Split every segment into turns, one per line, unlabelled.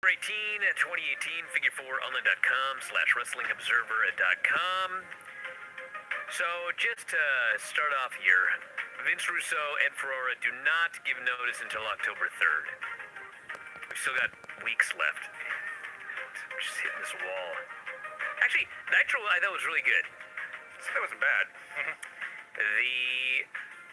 18, 2018, figure4online.com/wrestlingobserver.com. So just to start off here, Vince Russo and Ferrara do not give notice until October 3rd. We've still got weeks left. I'm just hitting this wall. Actually, Nitro I thought was really good.
That wasn't bad.
The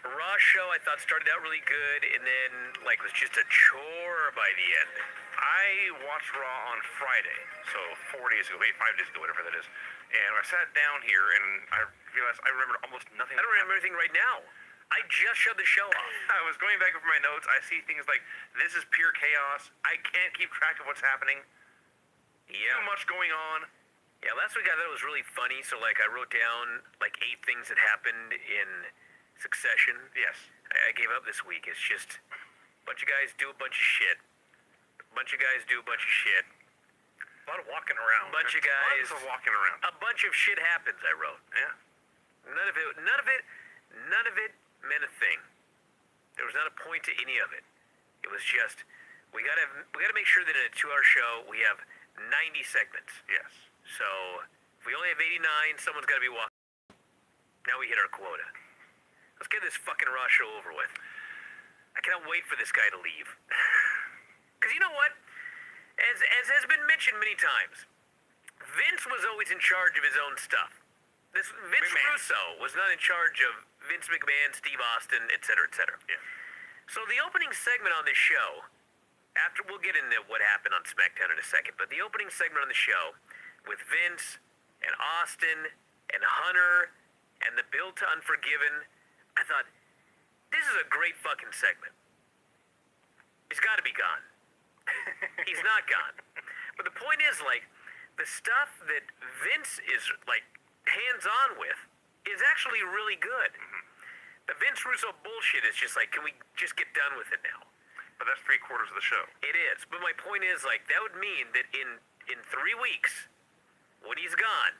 Raw show I thought started out really good and then was just a chore by the end.
I watched Raw on Friday, so 4 days ago, 5 days ago, whatever that is. And I sat down here and I realized I remember almost nothing.
I don't remember anything right now. I just shut the show off.
I was going back over my notes. I see things like, this is pure chaos. I can't keep track of what's happening.
Yeah.
Too much going on.
Yeah, last week I thought it was really funny. So I wrote down 8 things that happened in succession.
Yes.
I gave up this week. It's just a bunch of guys do a bunch of shit. A bunch of guys do a bunch of shit.
A lot of walking around.
A bunch of guys.
Lots of walking around.
A bunch of shit happens, I wrote.
Yeah.
None of it meant a thing. There was not a point to any of it. It was just, we gotta make sure that in a 2-hour show, we have 90 segments.
Yes.
So, if we only have 89, someone's gotta be walking. Now we hit our quota. Let's get this fucking Raw show over with. I cannot wait for this guy to leave. Because you know what? As has been mentioned many times, Vince was always in charge of his own stuff. Vince Russo was not in charge of Vince McMahon, Steve Austin, etc., etc.
Yeah.
So the opening segment on this show, we'll get into what happened on SmackDown in a second, but the opening segment on the show with Vince and Austin and Hunter and the build to Unforgiven, I thought, this is a great fucking segment. He's got to be gone. He's not gone. But the point is, the stuff that Vince is, hands-on with is actually really good.
Mm-hmm.
The Vince Russo bullshit is just can we just get done with it now?
But that's 3/4 of the show.
It is. But my point is, that would mean that in 3 weeks, when he's gone,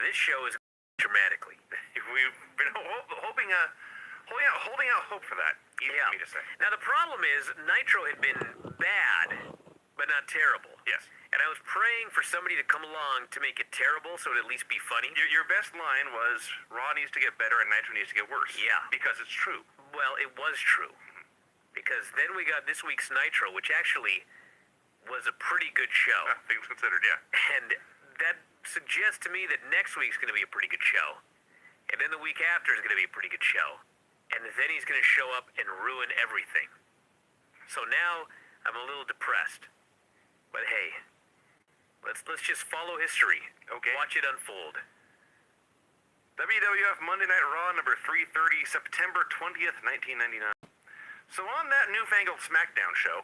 this show is dramatically.
We've been holding out hope for that. Easy for me to say.
Now, the problem is, Nitro had been bad, but not terrible.
Yes.
And I was praying for somebody to come along to make it terrible so it'd at least be funny.
Your best line was, Raw needs to get better and Nitro needs to get worse.
Yeah.
Because it's true.
Well, it was true. Because then we got this week's Nitro, which actually was a pretty good show.
Things considered, yeah.
And that suggests to me that next week's going to be a pretty good show. And then the week after is going to be a pretty good show. And then he's going to show up and ruin everything. So now I'm a little depressed. But hey, let's just follow history.
Okay.
Watch it unfold.
WWF Monday Night Raw number 330, September 20th, 1999. So on that newfangled SmackDown show,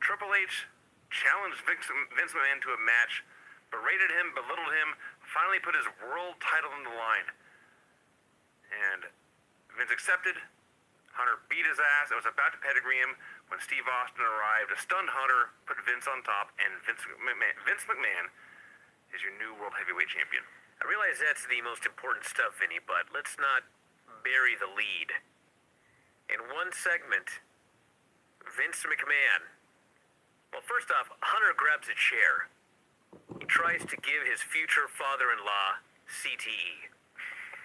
Triple H challenged Vince McMahon to a match, berated him, belittled him, finally put his world title on the line. And Vince accepted. Hunter beat his ass. It was about to pedigree him when Steve Austin arrived. A stunned Hunter put Vince on top, and Vince McMahon is your new World Heavyweight Champion.
I realize that's the most important stuff, Vinny, but let's not bury the lead. In one segment, Vince McMahon, well, first off, Hunter grabs a chair. He tries to give his future father-in-law CTE.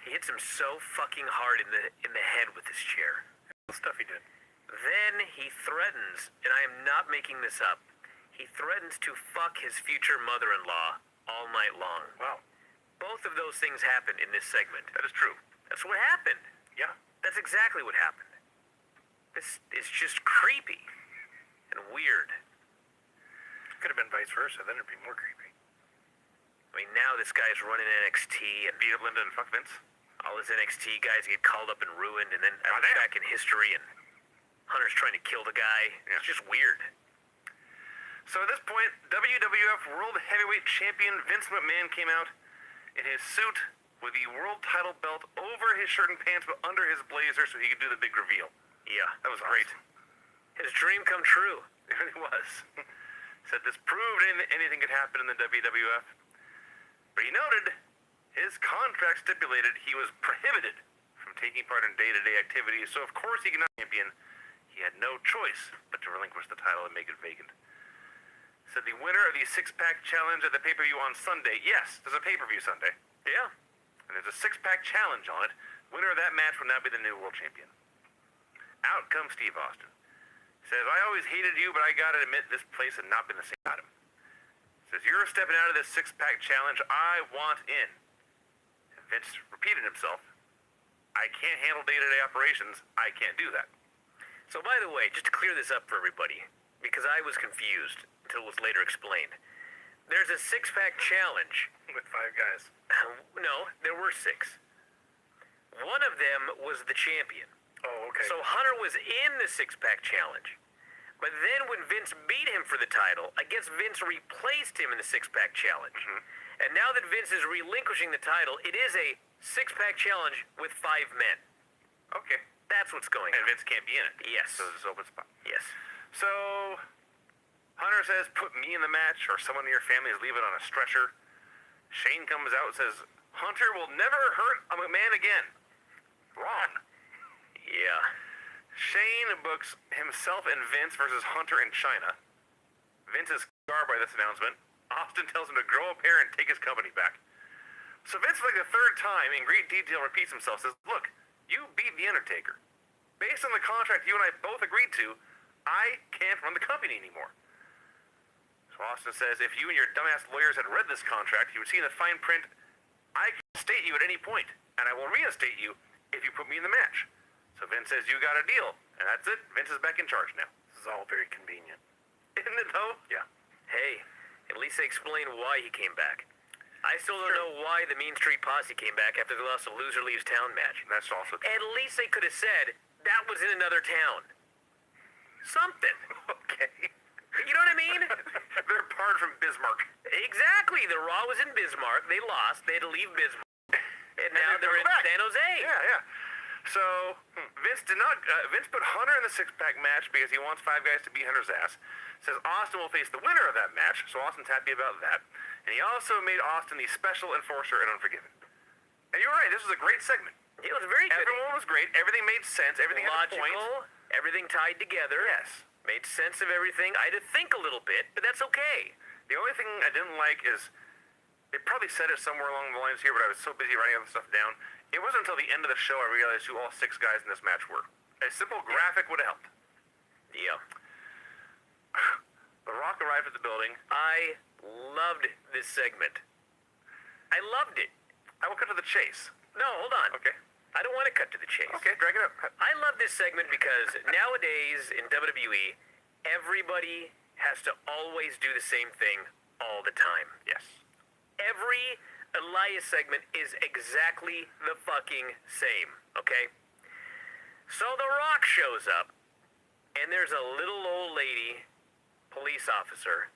He hits him so fucking hard in the head with this chair.
The stuff he did.
Then he threatens, and I am not making this up, he threatens to fuck his future mother-in-law all night long.
Wow.
Both of those things happened in this segment.
That is true.
That's what happened.
Yeah.
That's exactly what happened. This is just creepy and weird.
Could have been vice versa, then it'd be more creepy.
I mean, now this guy's running NXT and
beat up Linda and fuck Vince.
All his NXT guys get called up and ruined, and then I look back in history and Hunter's trying to kill the guy. Yeah. It's just weird.
So at this point, WWF World Heavyweight Champion Vince McMahon came out in his suit with the world title belt over his shirt and pants, but under his blazer so he could do the big reveal.
Yeah.
That was great.
His dream come true.
It really was. Said this proved anything could happen in the WWF. But he noted his contract stipulated he was prohibited from taking part in day-to-day activities, so of course he could not be champion. He had no choice but to relinquish the title and make it vacant. said the winner of the six-pack challenge at the pay-per-view on Sunday. Yes, there's a pay-per-view Sunday.
Yeah.
And there's a six-pack challenge on it. Winner of that match will now be the new world champion. Out comes Steve Austin. Says, I always hated you, but I gotta admit this place had not been the same without him. Says, you're stepping out of this six-pack challenge. I want in. And Vince repeated himself. I can't handle day-to-day operations. I can't do that.
So by the way, just to clear this up for everybody, because I was confused until it was later explained. There's a six-pack challenge.
With 5 guys.
No, there were 6. One of them was the champion.
Oh, okay.
So Hunter was in the six-pack challenge. But then when Vince beat him for the title, I guess Vince replaced him in the six-pack challenge.
Mm-hmm.
And now that Vince is relinquishing the title, it is a six-pack challenge with 5 men.
Okay.
That's what's going
And
on.
Vince can't be in it.
Yes.
So there's an open spot.
Yes.
So, Hunter says, put me in the match or someone in your family is leaving on a stretcher. Shane comes out and says, Hunter will never hurt a McMahon again. Wrong.
Yeah.
Shane books himself and Vince versus Hunter in China. Vince is scarred by this announcement. Austin tells him to grow a pair and take his company back. So Vince, for like the third time, in great detail, repeats himself, says, look, you beat The Undertaker. Based on the contract you and I both agreed to, I can't run the company anymore. So Austin says, if you and your dumbass lawyers had read this contract, you would see in the fine print, I can state you at any point, and I will reinstate you if you put me in the match. So Vince says, you got a deal. And that's it. Vince is back in charge now. This is all very convenient. Isn't it, though? Yeah.
Hey, at least they explain why he came back. I still don't know why the Mean Street Posse came back after they lost a Loser Leaves Town match.
And that's also true.
At least they could have said that was in another town. Something.
Okay.
You know what I mean?
They're part from Bismarck.
Exactly. The Raw was in Bismarck. They lost. They had to leave Bismarck. And now
they
they're
come
in
back.
San Jose.
Yeah, yeah. So Vince did not. Vince put Hunter in the six-pack match because he wants 5 guys to beat Hunter's ass. Says Austin will face the winner of that match, so Austin's happy about that. And he also made Austin the special enforcer in Unforgiven. And you're right. This was a great segment.
It was very good.
Everyone was great. Everything made sense. Everything had a point.
Logical. Everything tied together.
Yes.
Made sense of everything. I had to think a little bit, but that's okay.
The only thing I didn't like is they probably said it somewhere along the lines here, but I was so busy writing other stuff down. It wasn't until the end of the show I realized who all 6 guys in this match were. A simple graphic would have helped.
Yeah.
The Rock arrived at the building.
I loved this segment. I loved it.
I will cut to the chase.
No, hold on.
Okay.
I don't want to cut to the chase.
Okay, drag it up.
I love this segment because nowadays in WWE, everybody has to always do the same thing all the time.
Yes.
Every Elias segment is exactly the fucking same, okay? So The Rock shows up, and there's a little old lady, police officer.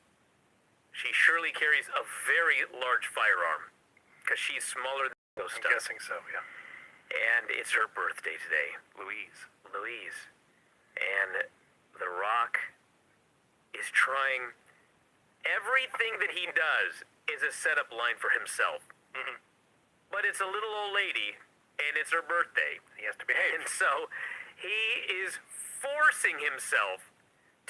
She surely carries a very large firearm, because she's smaller than those stuff.
I'm guessing so, yeah.
And it's her birthday today.
Louise.
And The Rock is trying... Everything that he does is a setup line for himself.
Mm-hmm.
But it's a little old lady, and it's her birthday.
He has to behave.
And so he is forcing himself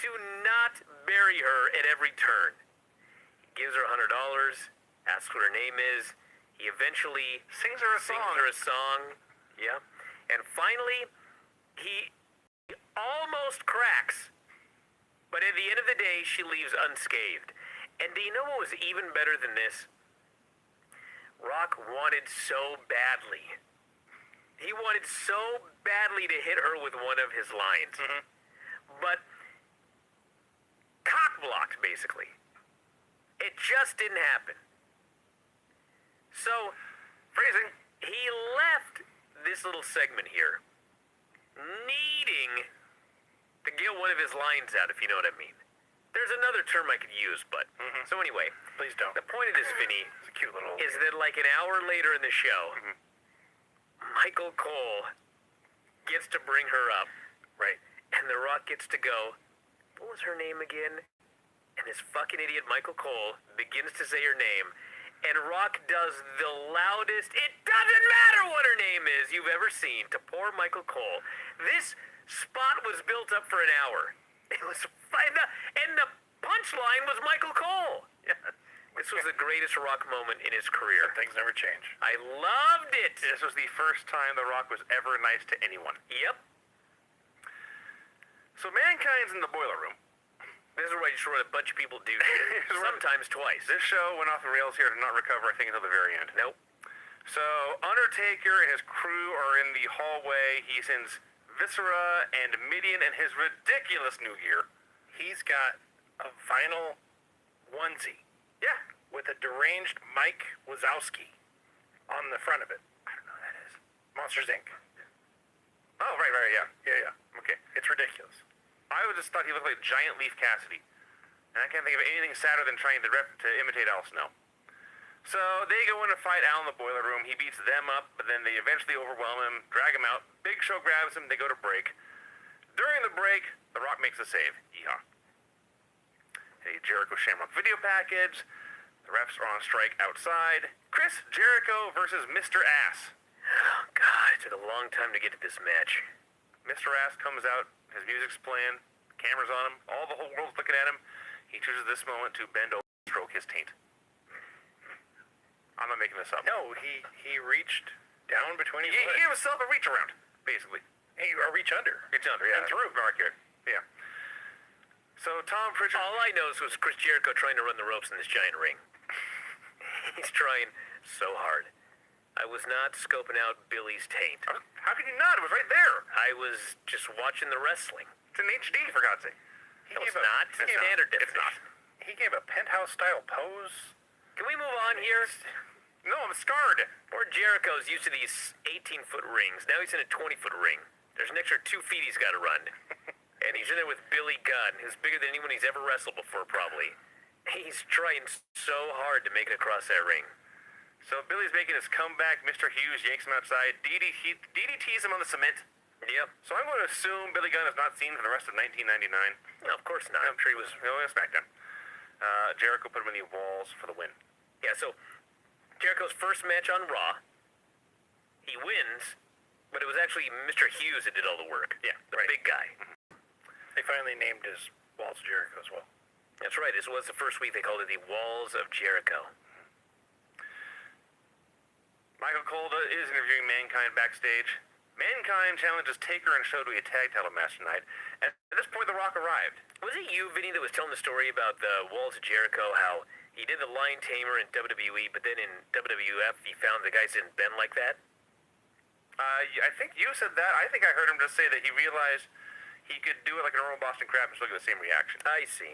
to not bury her at every turn. He gives her $100, asks what her name is. He eventually
Sings her a
song. Yeah. And finally, he almost cracks. But at the end of the day, she leaves unscathed. And do you know what was even better than this? Rock wanted so badly. He wanted so badly to hit her with one of his lines.
Mm-hmm.
But cock-blocked, basically. It just didn't happen. So,
Phrasing.
he left this little segment here needing to get one of his lines out, if you know what I mean. There's another term I could use, but...
Mm-hmm.
So anyway,
Please don't.
the point of this, Vinny,
It's a cute little...
is that like an hour later in the show,
Mhm.
Michael Cole gets to bring her up,
Right.
and The Rock gets to go, what was her name again? And this fucking idiot Michael Cole begins to say her name, and Rock does the loudest, it doesn't matter what her name is, you've ever seen to poor Michael Cole. This spot was built up for an hour. It was fine. And the punchline was Michael Cole.
Yeah.
This was the greatest Rock moment in his career.
Things never change.
I loved it.
This was the first time The Rock was ever nice to anyone.
Yep.
So Mankind's in the boiler room.
This is where I just wrote a bunch of people do shit. Sometimes twice.
This show went off the rails here to not recover, I think, until the very end.
Nope.
So Undertaker and his crew are in the hallway. He sends Viscera and Midian and his ridiculous new gear.
He's got a vinyl onesie
Yeah.
with a deranged Mike Wazowski on the front of it. I don't know what that is. Monsters Inc.
Oh, right, yeah. Yeah. Okay.
It's ridiculous.
I just thought he looked like Giant Leaf Cassidy. And I can't think of anything sadder than trying to imitate Al Snow. So they go in to fight Al in the boiler room. He beats them up, but then they eventually overwhelm him, drag him out. Big Show grabs him. They go to break. During the break, The Rock makes a save. Yeehaw. A Jericho Shamrock video package. The refs are on strike outside. Chris Jericho versus Mr. Ass.
Oh, God. It took a long time to get to this match.
Mr. Ass comes out. His music's playing. Camera's on him. All the whole world's looking at him. He chooses this moment to bend over and stroke his taint. I'm not making this up.
No, he reached down between his
He
legs.
gave himself a reach around, basically.
Or reach under.
Reach under, yeah.
And through.
More accurate. Yeah. So Tom Pritchard...
All I know was Chris Jericho trying to run the ropes in this giant ring. He's trying so hard. I was not scoping out Billy's taint.
How could you not? It was right there.
I was just watching the wrestling.
It's in HD, for God's sake.
No, it's not. It's standard
It's not.
definition.
He gave a penthouse-style pose.
Can we move on here?
No, I'm scarred.
Poor Jericho's used to these 18-foot rings. Now he's in a 20-foot ring. There's an extra 2 feet he's got to run. And he's in there with Billy Gunn, who's bigger than anyone he's ever wrestled before, probably. He's trying so hard to make it across that ring.
So Billy's making his comeback. Mr. Hughes yanks him outside. DDTs him on the cement.
Yep.
So I'm going to assume Billy Gunn is not seen for the rest of 1999.
No, of course not.
I'm sure he was on SmackDown. Jericho put him in the walls for the win.
Yeah, so Jericho's first match on Raw, he wins, but it was actually Mr. Hughes that did all the work.
Yeah,
the
right.
big guy.
They finally named his Walls of Jericho as well.
That's right. This was the first week they called it the Walls of Jericho.
Michael Cole is interviewing Mankind backstage. Mankind challenges Taker and Show to a tag title match tonight. And at this point, The Rock arrived.
Was it you, Vinny, that was telling the story about the Walls of Jericho, how he did the Lion Tamer in WWE, but then in WWF he found the guys didn't bend like that?
I think you said that. I think I heard him just say that he realized he could do it like a normal Boston Crab and still get the same reaction.
I see.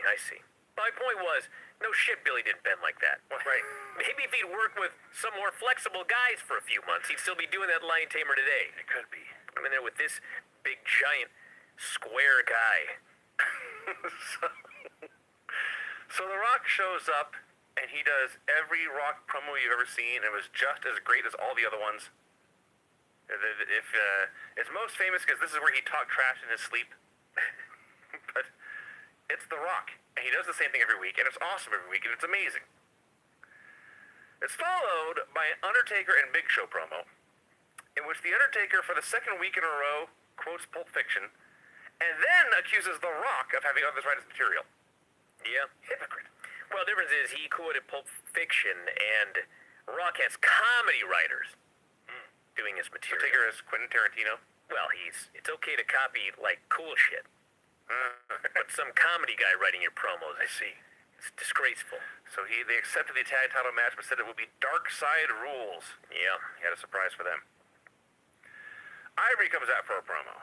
My point was, no shit Billy didn't bend like that.
Right.
Maybe if he'd worked with some more flexible guys for a few months, he'd still be doing that Lion Tamer today.
It could be.
I'm in there with this big, giant, square guy.
So The Rock shows up, and he does every Rock promo you've ever seen, and it was just as great as all the other ones. It's most famous because this is where he talked trash in his sleep. But it's The Rock, and he does the same thing every week, and it's awesome every week, and it's amazing. It's followed by an Undertaker and Big Show promo, in which The Undertaker, for the second week in a row, quotes Pulp Fiction, and then accuses The Rock of having others write his material.
Yeah.
Hypocrite.
Well, the difference is he quoted Pulp Fiction, and Rock has comedy writers doing his material.
Undertaker is Quentin Tarantino.
Well, it's okay to copy, like, cool shit. But some comedy guy writing your promos, I see. It's disgraceful.
So they accepted the tag title match, but said it would be Dark Side Rules.
Yeah.
He had a surprise for them. Ivory comes out for a promo.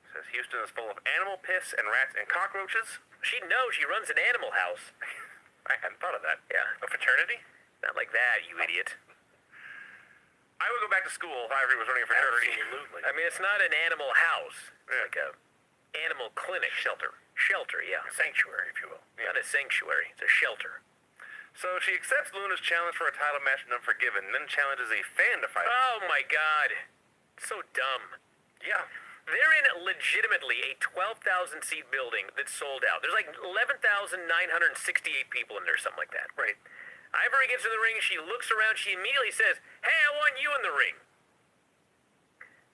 Says Houston is full of animal piss and rats and cockroaches.
She knows she runs an animal house.
I hadn't thought of that.
Yeah.
A fraternity?
Not like that, you idiot.
I would go back to school if Ivory was running a fraternity.
Absolutely.
I mean, it's not an animal house. It's
Yeah.
like a animal clinic.
Shelter.
Shelter, yeah.
Sanctuary, if you will.
Not a sanctuary. It's a shelter.
So she accepts Luna's challenge for a title match in Unforgiven, and then challenges a fan to fight.
Oh, my God. So dumb.
Yeah.
They're in legitimately a 12,000-seat building that's sold out. There's like 11,968 people in there, something like that.
Right.
Ivory gets in the ring, she looks around, she immediately says, "Hey, I want you in the ring."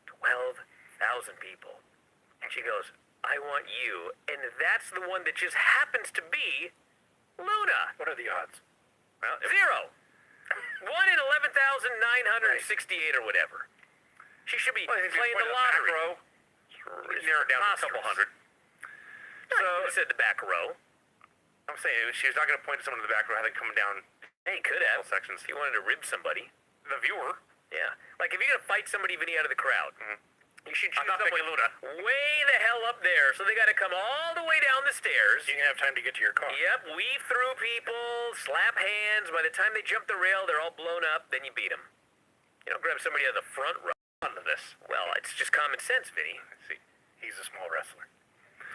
12,000 people. And she goes, "I want you." And that's the one that just happens to be Luna.
What are the odds?
Well,
0. 1 in 11,968 or whatever. She should be playing the lottery.
Back row. Narrow it down to a couple hundred.
So I said the back row.
I'm saying she's not going to point to someone in the back row having come down
Hey, could have.
sections.
If you wanted to rib somebody.
The viewer.
Yeah. Like if you're going to fight somebody, Vinny, out of the crowd, you should choose
I'm not
someone
picking Luna.
way the hell up there. So they got to come all the way down the stairs.
You can have time to get to your car.
Yep, weave through people, slap hands. By the time they jump the rail, they're all blown up. Then you beat them. You don't grab somebody out of the front row.
Onto this.
Well, it's just common sense, Vinny.
Let's see.
He's a small wrestler.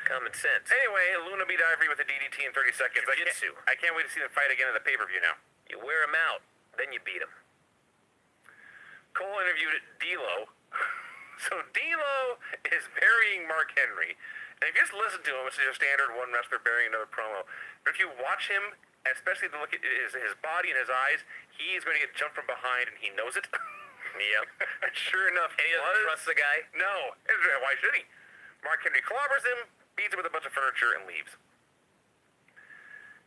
Common sense.
Anyway, Luna beat Ivory with a DDT in 30 seconds.
Jiu-jitsu.
I can't wait to see them fight again at the pay-per-view now.
You wear them out, then you beat them.
Cole interviewed D'Lo. So D'Lo is burying Mark Henry. And if you just listen to him, it's just a standard one wrestler burying another promo. But if you watch him, especially the look at his body and his eyes, he is going to get jumped from behind, and he knows it.
Yep.
And sure enough,
And he doesn't trust the guy?
No. Why should he? Mark Henry clobbers him, beats him with a bunch of furniture, and leaves.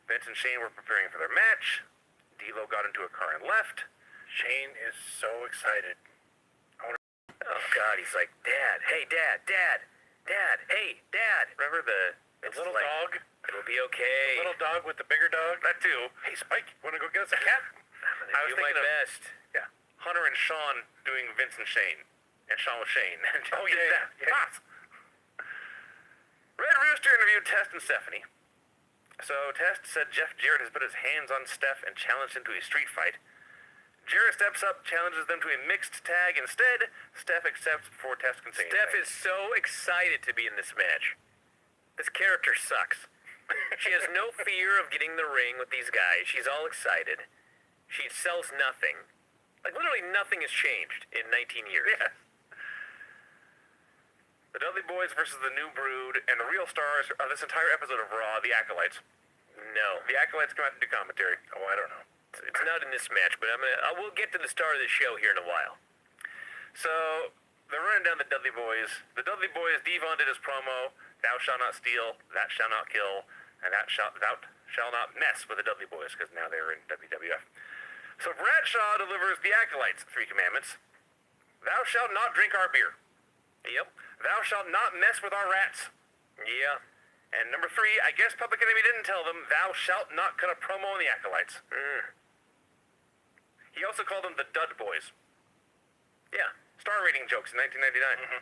Vince and Shane were preparing for their match. D'Lo got into a car and left.
Shane is so excited.
Oh, God, he's like, Dad, hey, Dad, hey, Dad. Remember the
Little dog?
It'll be okay.
Little dog with the bigger dog?
That too.
Hey, Spike, want to go get us a cat?
I was thinking my best.
Yeah. Hunter and Sean doing Vince and Shane. And Sean with Shane.
Oh, yeah.
Boss. Red Rooster interviewed Test and Stephanie. So Test said Jeff Jarrett has put his hands on Steph and challenged him to a street fight. Jarrett steps up, challenges them to a mixed tag. Instead, Steph accepts before Test can say
Steph
anything.
is so excited to be in this match. This character sucks. She has no fear of getting in the ring with these guys. She's all excited. She sells nothing. Like, literally nothing has changed in 19 years.
Yes. The Dudley Boys versus the New Brood, and the real stars of this entire episode of Raw, the Acolytes.
No.
The Acolytes come out to do commentary.
Oh, I don't know.
It's not in this match, but I will get to the star of the show here in a while.
So, they're running down the Dudley Boys. The Dudley Boys, Devon did his promo, thou shalt not steal, that shall not kill, and thou shall not mess with the Dudley Boys, because now they're in WWF. So Bradshaw delivers the Acolytes' 3 commandments. Thou shalt not drink our beer.
Yep.
Thou shalt not mess with our rats.
Yeah.
And number 3, I guess Public Enemy didn't tell them, thou shalt not cut a promo on the Acolytes. He also called them the Dud Boys.
Yeah.
Star rating jokes in 1999.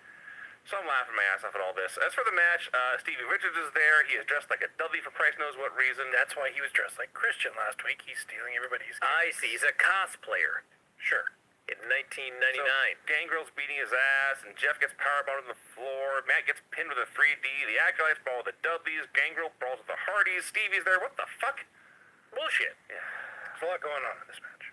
So I'm laughing my ass off at all this. As for the match, Stevie Richards is there. He is dressed like a Dudley for Christ knows what reason.
That's why he was dressed like Christian last week. He's stealing everybody's
I see. He's a cosplayer.
Sure.
In 1999.
So Gangrel's beating his ass, and Jeff gets powerbombed on the floor. Matt gets pinned with a 3D. The Acolytes brawl with the Dudleys. Gangrel brawls with the Hardys. Stevie's there. What the fuck?
Bullshit.
Yeah.
There's a lot going on in this match.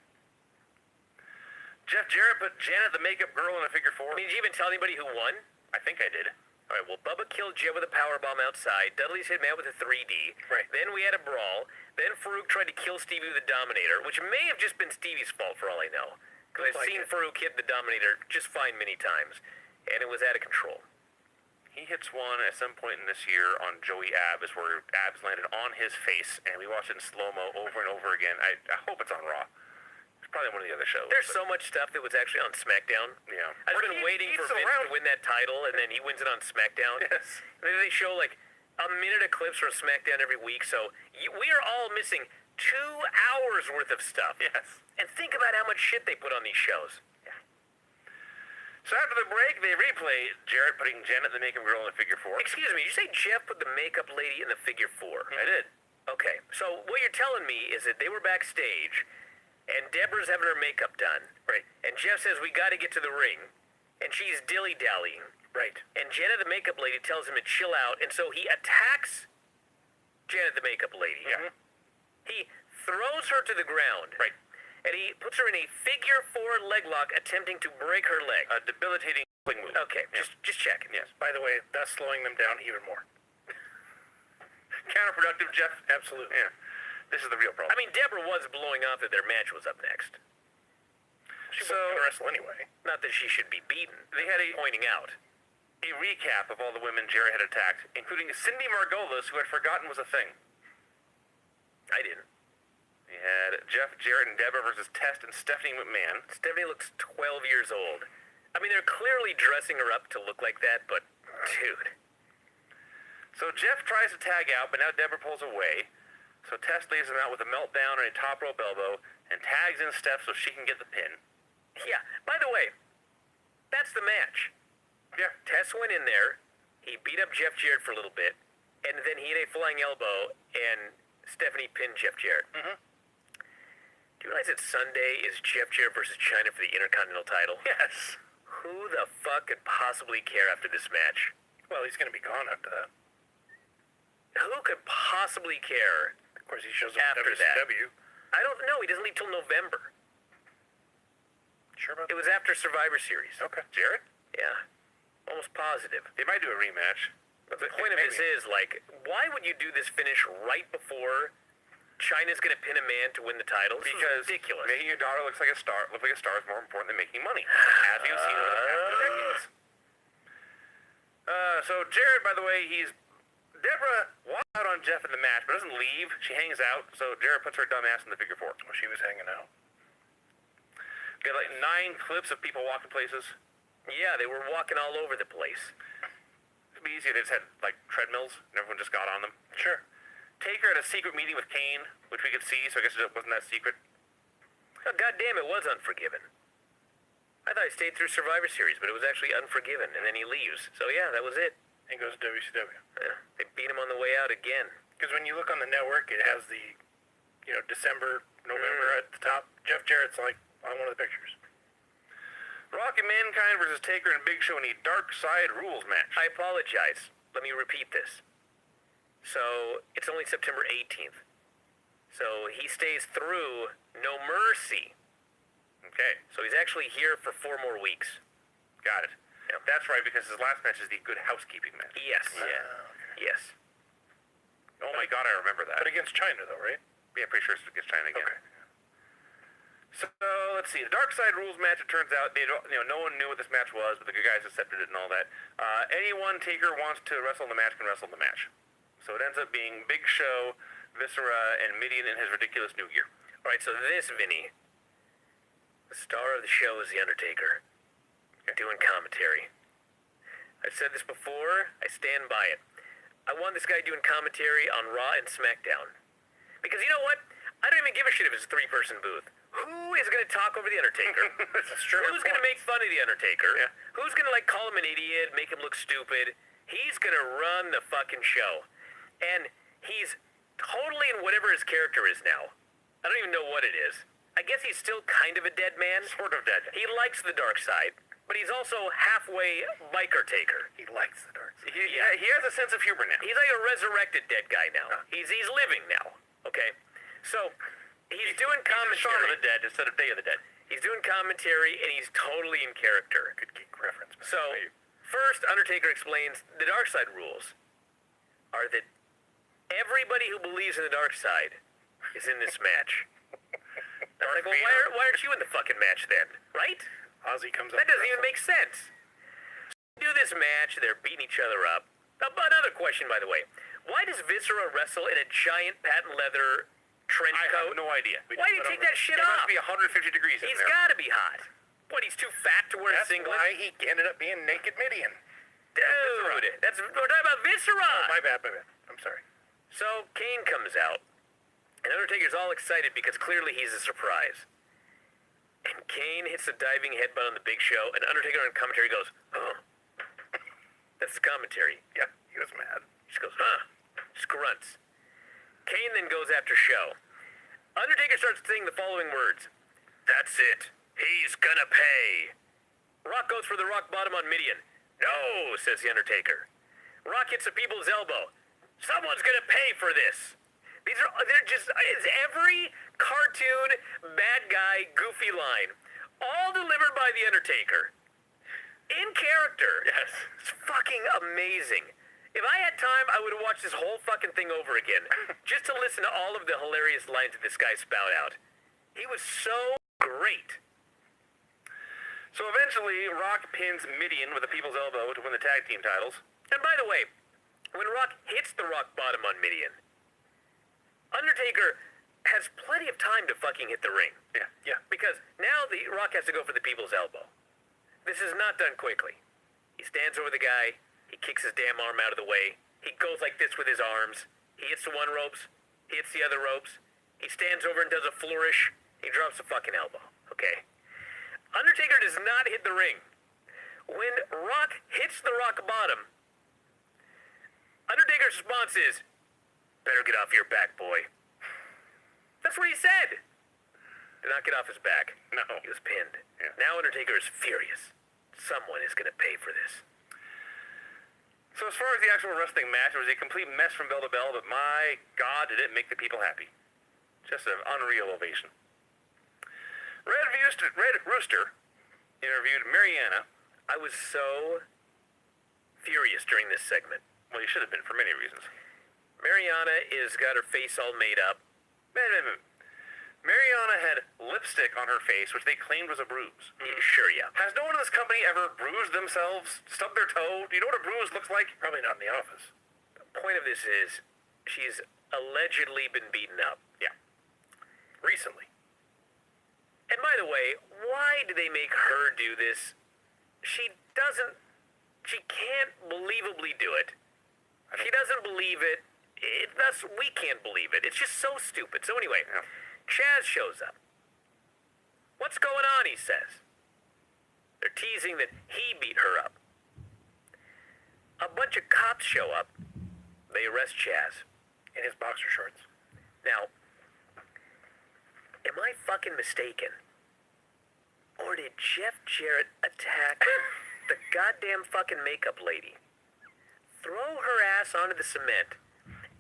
Jeff Jarrett put Janet, the makeup girl, in a figure 4.
I mean, did you even tell anybody who won?
I think I did.
All right, well, Bubba killed Jeff with a powerbomb outside. Dudley's hit Matt with a 3D.
Right.
Then we had a brawl. Then Farouk tried to kill Stevie with a Dominator, which may have just been Stevie's fault for all I know. Because I've seen Farouk hit the Dominator just fine many times, and it was out of control.
He hits one at some point in this year on Joey Abs, where Abs landed on his face, and we watched it in slow-mo over and over again. I hope it's on Raw. It's probably one of the other shows.
There's so much stuff that was actually on SmackDown.
Yeah.
I've been waiting for Vince to win that title, and then he wins it on SmackDown.
Yes.
And then they show like a minute of clips from SmackDown every week, so we are all missing 2 hours worth of stuff.
Yes.
And think about how much shit they put on these shows.
So after the break, they replay Jarrett putting Janet, the makeup girl, in a figure 4.
Excuse me, did you say Jeff put the makeup lady in the figure 4?
I did.
Okay, so what you're telling me is that they were backstage, and Deborah's having her makeup done.
Right.
And Jeff says, we got to get to the ring. And she's dilly-dallying.
Right.
And Janet, the makeup lady, tells him to chill out, and so he attacks Janet, the makeup lady.
Yeah.
He throws her to the ground.
Right.
And he puts her in a figure 4 leg lock, attempting to break her leg.
A debilitating swing move.
Okay, just checking.
Yes.
By the way, that's slowing them down even more.
Counterproductive, Jeff.
Absolutely.
Yeah. This is the real problem.
I mean, Deborah was blowing off that their match was up next.
She wasn't going to wrestle anyway.
Not that she should be beaten.
They had
Pointing out.
a recap of all the women Jarrett had attacked, including Cindy Margolis, who had forgotten was a thing.
I didn't.
We had Jeff Jarrett and Deborah versus Test and Stephanie McMahon.
Stephanie looks 12 years old. I mean, they're clearly dressing her up to look like that, but dude.
So Jeff tries to tag out, but now Deborah pulls away. So Test leaves him out with a meltdown and a top rope elbow and tags in Steph so she can get the pin.
Yeah, by the way, that's the match.
Yeah.
Tess went in there, he beat up Jeff Jarrett for a little bit, and then he hit a flying elbow, and Stephanie pinned Jeff Jarrett.
Mm-hmm.
Do you realize that Sunday is Jeff Jarrett versus China for the Intercontinental title?
Yes.
Who the fuck could possibly care after this match?
Well, he's going to be gone after that.
Who could possibly care?
Of course, he shows up
After
at
that.
WCW.
I don't know. He doesn't leave till November.
Sure about
It was after Survivor Series.
Okay.
Jarrett?
Yeah. Almost positive.
They might do a rematch.
But the point of this is, like, why would you do this finish right before China's going to pin a man to win the title? This is
Because
ridiculous.
making your daughter look like a star is more important than making money, as you've seen over the past 2 decades. So Jarrett, by the way, Deborah walks out on Jeff in the match, but doesn't leave. She hangs out, so Jarrett puts her dumb ass in the figure 4.
Well, she was hanging out.
Got like 9 clips of people walking places.
Yeah, they were walking all over the place.
It'd be easier if they just had like treadmills and everyone just got on them.
Sure.
Taker had a secret meeting with Kane, which we could see, so I guess it wasn't that secret.
Oh, goddamn, it was Unforgiven. I thought he stayed through Survivor Series, but it was actually Unforgiven, and then he leaves. So yeah, that was it.
And goes to WCW.
Yeah, they beat him on the way out again.
Because when you look on the network, it has the, December, November at the top. Jeff Jarrett's like on one of the pictures.
Rock and Mankind versus Taker and Big Show in a Dark Side Rules match.
I apologize. Let me repeat this. So, it's only September 18th. So, he stays through No Mercy.
Okay,
So, he's actually here for 4 more weeks.
got it.
Yeah.
That's right, because his last match is the Good Housekeeping match.
Yes.
Okay.
Yes.
Oh my god, I remember that.
But against China, though, right?
Yeah, pretty sure it's against China again.
Okay.
So, let's see. The Dark Side Rules match, it turns out, no one knew what this match was, but the good guys accepted it and all that. Anyone Taker wants to wrestle in the match can wrestle in the match. So it ends up being Big Show, Viscera, and Mideon in his ridiculous new gear.
Alright, so this, Vinny, the star of the show is The Undertaker. Doing commentary. I've said this before, I stand by it. I want this guy doing commentary on Raw and SmackDown. Because you know what? I don't even give a shit if it's a 3-person booth. Who is going to talk over The Undertaker?
That's true.
Who's going to make fun of The Undertaker?
Yeah.
Who's going to, call him an idiot, make him look stupid? He's going to run the fucking show. And he's totally in whatever his character is now. I don't even know what it is. I guess he's still kind of a dead man.
Sort of dead.
He likes the dark side, but he's also halfway biker taker.
He likes the dark side.
He has a sense of humor now.
He's like a resurrected dead guy now. He's living now. Okay, so he's doing
Shaun of
commentary.
the Dead instead of Day of the Dead.
He's doing commentary, and he's totally in character.
Good geek reference. Man.
So first, Undertaker explains the dark side rules are that everybody who believes in the dark side is in this match. I'm like, well, why aren't you in the fucking match then? Right?
Ozzy comes up.
That doesn't even make sense. So they do this match, they're beating each other up. Another question, by the way. Why does Viscera wrestle in a giant patent leather trench
I
coat?
have no idea.
Why did he take that shit
It
off?
must be 150 degrees in
He's
there.
gotta be hot. What, he's too fat to wear a
That's
singlet?
why he ended up being naked Mideon.
Dude, we're talking about Viscera!
Oh, my bad. I'm sorry.
So, Kane comes out, and Undertaker's all excited because clearly he's a surprise. And Kane hits a diving headbutt on the Big Show, and Undertaker on commentary goes, huh. That's the commentary.
Yeah, he was mad.
He just goes, huh. Just grunts. Kane then goes after Show. Undertaker starts saying the following words. That's it. He's gonna pay. Rock goes for the rock bottom on Mideon. No, says the Undertaker. Rock hits the people's elbow. Someone's gonna pay for this. It's every cartoon, bad guy, goofy line. All delivered by the Undertaker. In character.
Yes.
It's fucking amazing. If I had time, I would have watched this whole fucking thing over again. Just to listen to all of the hilarious lines that this guy spout out. He was so great.
So eventually, Rock pins Mideon with a people's elbow to win the tag team titles.
And by the way, when Rock hits the rock bottom on Mideon, Undertaker has plenty of time to fucking hit the ring.
Yeah.
Because now The Rock has to go for the people's elbow. This is not done quickly. He stands over the guy. He kicks his damn arm out of the way. He goes like this with his arms. He hits the one ropes. He hits the other ropes. He stands over and does a flourish. He drops a fucking elbow. Okay? Undertaker does not hit the ring. When Rock hits the rock bottom, Undertaker's response is, "Better get off your back, boy." That's what he said. Did not get off his back.
No.
He was pinned.
Yeah.
Now Undertaker is furious. Someone is going to pay for this.
So as far as the actual wrestling match, it was a complete mess from bell to bell, but my God, did it make the people happy. Just an unreal ovation. Red Rooster interviewed Mariana.
I was so furious during this segment.
Well, you should have been for many reasons.
Mariana is got her face all made up.
Mariana had lipstick on her face, which they claimed was a bruise.
Sure, yeah.
Has no one in this company ever bruised themselves, stubbed their toe? Do you know what a bruise looks like?
Probably not in the office.
The point of this is, she's allegedly been beaten up.
Yeah.
Recently.
And by the way, why do they make her do this? She can't believably do it. She doesn't believe it. Thus, we can't believe it. It's just so stupid. So anyway,
Yeah.
Chaz shows up. "What's going on?" he says. They're teasing that he beat her up. A bunch of cops show up. They arrest Chaz.
In his boxer shorts.
Now, am I fucking mistaken? Or did Jeff Jarrett attack the goddamn fucking makeup lady, throw her ass onto the cement,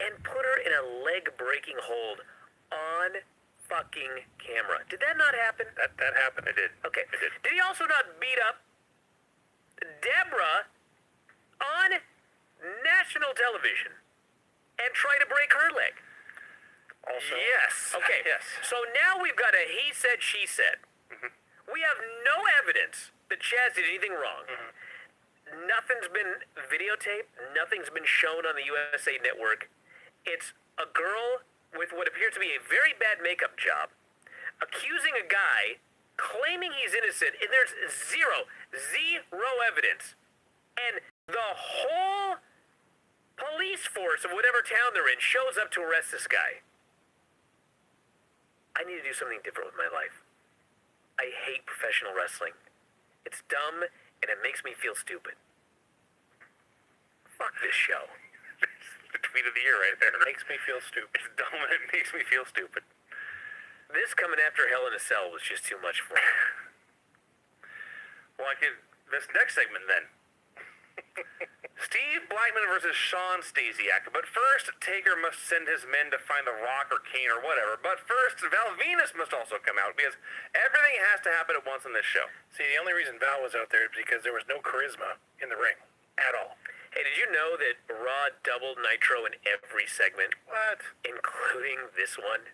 and put her in a leg-breaking hold on fucking camera? Did that not happen?
That happened. It did.
Okay.
It did.
Did he also not beat up Deborah on national television and try to break her leg?
Also.
Yes.
Okay.
Yes.
So now we've got a he said, she said. We have no evidence that Chaz did anything wrong. Nothing's been videotaped. Nothing's been shown on the USA Network. It's a girl with what appears to be a very bad makeup job accusing a guy, claiming he's innocent, and there's zero evidence. And the whole police force of whatever town they're in shows up to arrest this guy. I need to do something different with my life. I hate professional wrestling. It's dumb, and it makes me feel stupid. Fuck this show.
The tweet of the year right there.
It makes me feel stupid.
It's dumb and it makes me feel stupid.
This coming after Hell in a Cell was just too much for me.
Well, this next segment then. Steve Blackman versus Sean Stasiak. But first, Taker must send his men to find The Rock or Kane or whatever. But first, Val Venus must also come out because everything has to happen at once in this show.
See, the only reason Val was out there is because there was no charisma in the ring. At all.
Hey, did you know that Raw doubled Nitro in every segment?
What?
Including this one?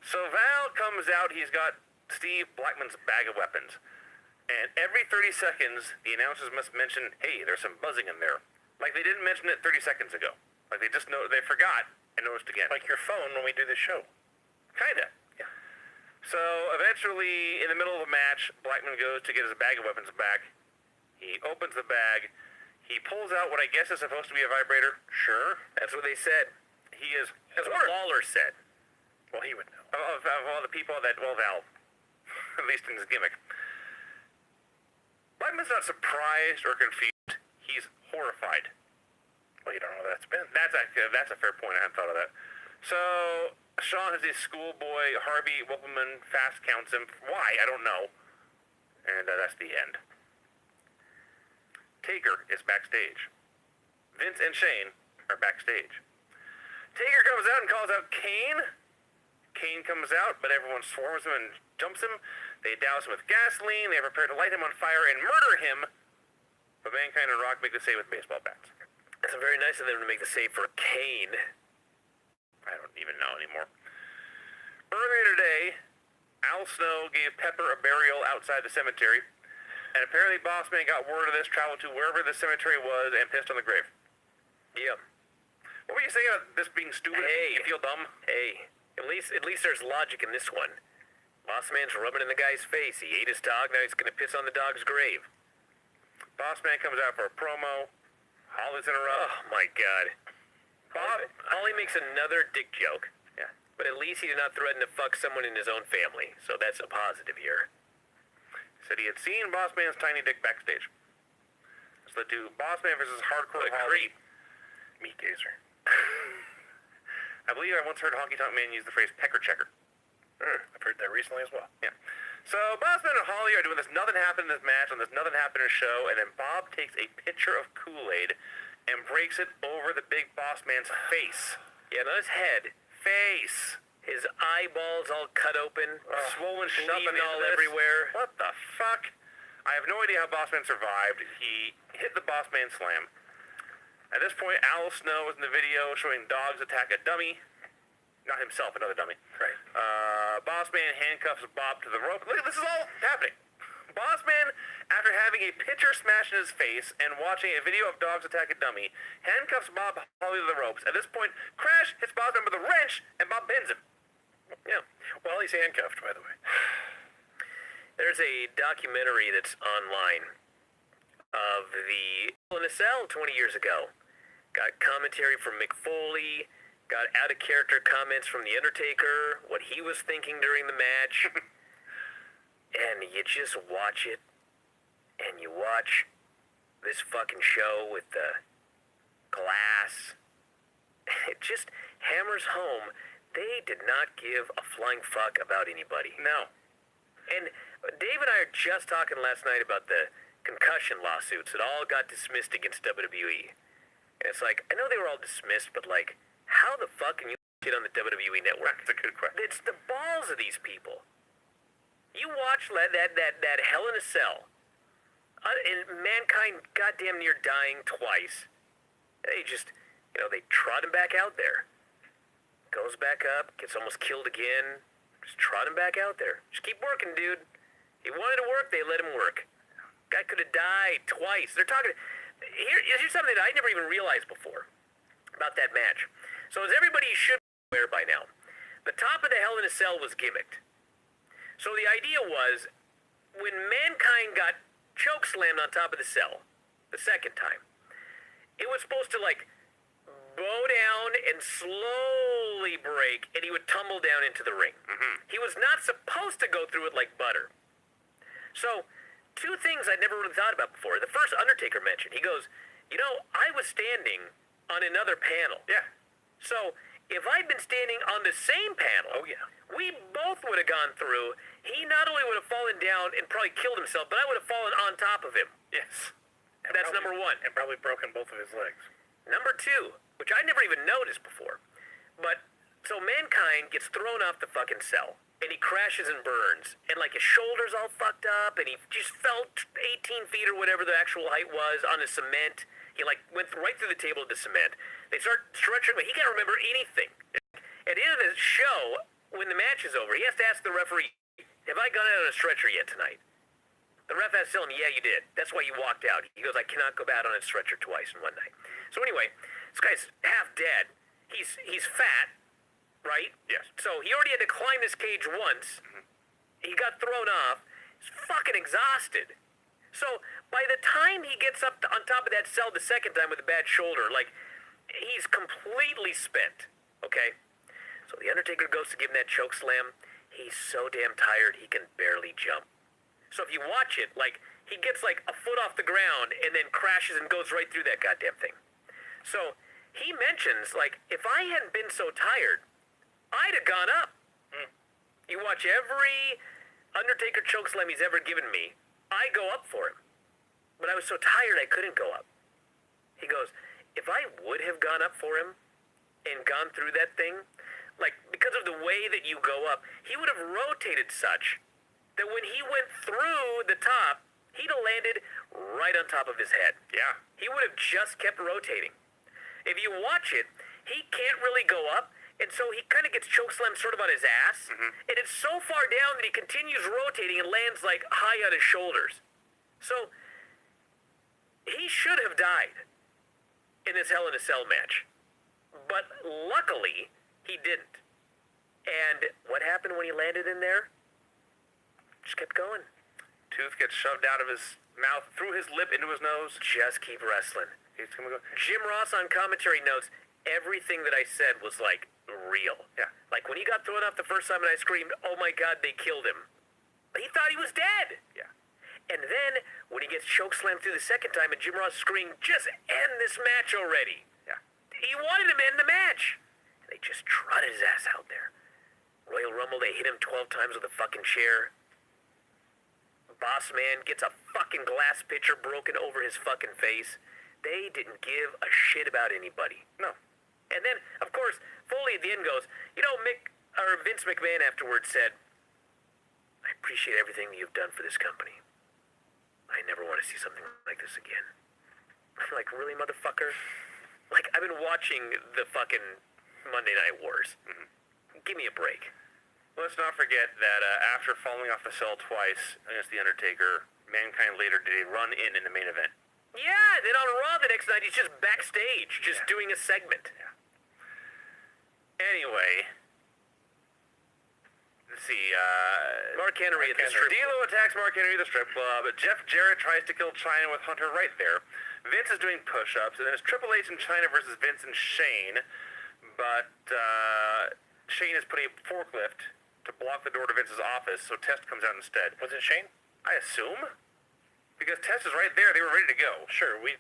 So Val comes out. He's got Steve Blackman's bag of weapons. And every 30 seconds, the announcers must mention, hey, there's some buzzing in there. Like they didn't mention it 30 seconds ago. Like they forgot and noticed again.
Like your phone when we do this show.
Kinda.
Yeah.
So eventually, in the middle of a match, Blackman goes to get his bag of weapons back. He opens the bag. He pulls out what I guess is supposed to be a vibrator. Sure.
That's what they said.
He is...
That's what Lawler said.
Well, he would know.
Of all the people that... Well, Val. At least in his gimmick. Blackman's not surprised or confused. He's horrified.
Well, you don't know what that's been.
That's a fair point. I hadn't thought of that. So, Sean has his schoolboy, Harvey Whippleman, fast counts him. Why? I don't know. And that's the end. Taker is backstage. Vince and Shane are backstage. Taker comes out and calls out Kane. Kane comes out, but everyone swarms him and jumps him. They douse him with gasoline. They prepare to light him on fire and murder him. But Mankind and Rock make the save with baseball bats.
It's very nice of them to make the save for Kane.
I don't even know anymore. Earlier today, Al Snow gave Pepper a burial outside the cemetery. And apparently Bossman got word of this, traveled to wherever the cemetery was, and pissed on the grave.
Yeah.
What were you saying about this being stupid?
Hey.
You feel dumb?
Hey, at least there's logic in this one. Boss man's rubbing in the guy's face. He ate his dog, now he's gonna piss on the dog's grave.
Boss man comes out for a promo. Holly's interrupt.
Oh my god. Holly makes another dick joke.
Yeah.
But at least he did not threaten to fuck someone in his own family, so that's a positive here.
Said he had seen Boss Man's tiny dick backstage. So the two Boss Man versus Hardcore
What a
Holly.
creep.
Meat gazer.
I believe I once heard Honky Tonk Man use the phrase pecker checker.
I've heard that recently as well.
Yeah. So Boss Man and Holly are doing this nothing happened in this match and this nothing happened in the show, and then Bob takes a pitcher of Kool-Aid and breaks it over the big Boss Man's face.
Yeah, not his head.
Face.
His eyeballs all cut open.
Swollen shut
bleeding
into
all
this.
everywhere.
What the fuck? I have no idea how Boss Man survived. He hit the Boss Man slam. At this point, Al Snow is in the video showing dogs attack a dummy. Not himself, another dummy.
Right.
Boss Man handcuffs Bob to the rope. Look at this is all happening. Boss Man, after having a pitcher smash in his face and watching a video of dogs attack a dummy, handcuffs Bob Holly to the ropes. At this point, Crash hits Boss Man with a wrench and Bob pins him.
Yeah.
Well, he's handcuffed, by the way.
There's a documentary that's online of the in a cell 20 years ago. Got commentary from Mick Foley, got out-of-character comments from The Undertaker, what he was thinking during the match. And you just watch it, and you watch this fucking show with the glass. It just hammers home they did not give a flying fuck about anybody.
No.
And Dave and I are just talking last night about the concussion lawsuits that all got dismissed against WWE. And it's like, I know they were all dismissed, but like, how the fuck can you shit on the WWE network?
That's a good question.
It's the balls of these people. You watch that Hell in a Cell, and Mankind goddamn near dying twice. They just, they trot him back out there. Goes back up, gets almost killed again. Just trot him back out there. Just keep working, dude. He wanted to work, they let him work. Guy could have died twice. They're talking. Here's something that I never even realized before about that match. So as everybody should be aware by now, the top of the Hell in a Cell was gimmicked. So the idea was, when Mankind got choke slammed on top of the cell, the second time, it was supposed to bow down and slowly break, and he would tumble down into the ring.
Mm-hmm.
He was not supposed to go through it like butter. So, two things I'd never really thought about before. The first, Undertaker mentioned, he goes, I was standing on another panel.
Yeah.
So, if I'd been standing on the same panel,
Oh, yeah.
we both would have gone through. He not only would have fallen down and probably killed himself, but I would have fallen on top of him.
Yes.
That's number one.
And probably broken both of his legs.
Number two, which I never even noticed before, but so Mankind gets thrown off the fucking cell, and he crashes and burns, and his shoulders all fucked up, and he just fell 18 feet or whatever the actual height was on the cement. He went right through the table of the cement. They start stretching him, but he can't remember anything. At the end of the show, when the match is over, he has to ask the referee, have I gone out on a stretcher yet tonight? The ref has to tell him, yeah, you did. That's why you walked out. He goes, I cannot go out on a stretcher twice in one night. So anyway, this guy's half dead. He's fat, right?
Yes.
So he already had to climb this cage once.
Mm-hmm.
He got thrown off. He's fucking exhausted. So by the time he gets up on top of that cell the second time with a bad shoulder, he's completely spent. Okay? So the Undertaker goes to give him that choke slam. He's so damn tired he can barely jump. So if you watch it, he gets a foot off the ground and then crashes and goes right through that goddamn thing. So he mentions, if I hadn't been so tired, I'd have gone up. You watch every Undertaker chokeslam he's ever given me, I go up for him. But I was so tired I couldn't go up. He goes, if I would have gone up for him and gone through that thing, because of the way that you go up, he would have rotated such that when he went through the top, he'd have landed right on top of his head.
Yeah.
He would have just kept rotating. If you watch it, he can't really go up, and so he kind of gets chokeslammed sort of on his ass, and it's so far down that he continues rotating and lands high on his shoulders. So, he should have died in this Hell in a Cell match. But luckily, he didn't. And what happened when he landed in there? Just kept going.
Tooth gets shoved out of his mouth, through his lip into his nose.
Just keep wrestling.
He's gonna go.
Jim Ross on commentary notes, everything that I said was like real.
Yeah.
Like when he got thrown off the first time and I screamed, "Oh my God, they killed him." He thought he was dead.
Yeah.
And then when he gets chokeslammed through the second time and Jim Ross screamed, "Just end this match already."
Yeah.
He wanted him to end the match. And they just trotted his ass out there. Royal Rumble, they hit him 12 times with a fucking chair. Boss Man gets a fucking glass pitcher broken over his fucking face. They didn't give a shit about anybody.
No.
And then, of course, Foley at the end goes, Vince McMahon afterwards said, "I appreciate everything that you've done for this company. I never want to see something like this again." I'm like, really, motherfucker? Like, I've been watching the fucking Monday Night Wars. Give me a break.
Let's not forget that after falling off the cell twice against The Undertaker, Mankind later did a run-in the main event.
Yeah, then on Raw the next night, he's just backstage, just doing a segment.
Yeah. Anyway, let's see,
Mark Henry at the strip club.
D'Lo attacks Mark Henry at the strip club. Jeff Jarrett tries to kill China with Hunter right there. Vince is doing push-ups, and then it's Triple H and China versus Vince and Shane. But Shane is putting a forklift to block the door to Vince's office, so Test comes out instead.
Was it Shane?
I assume? Because Test is right there. They were ready to go.
Sure, we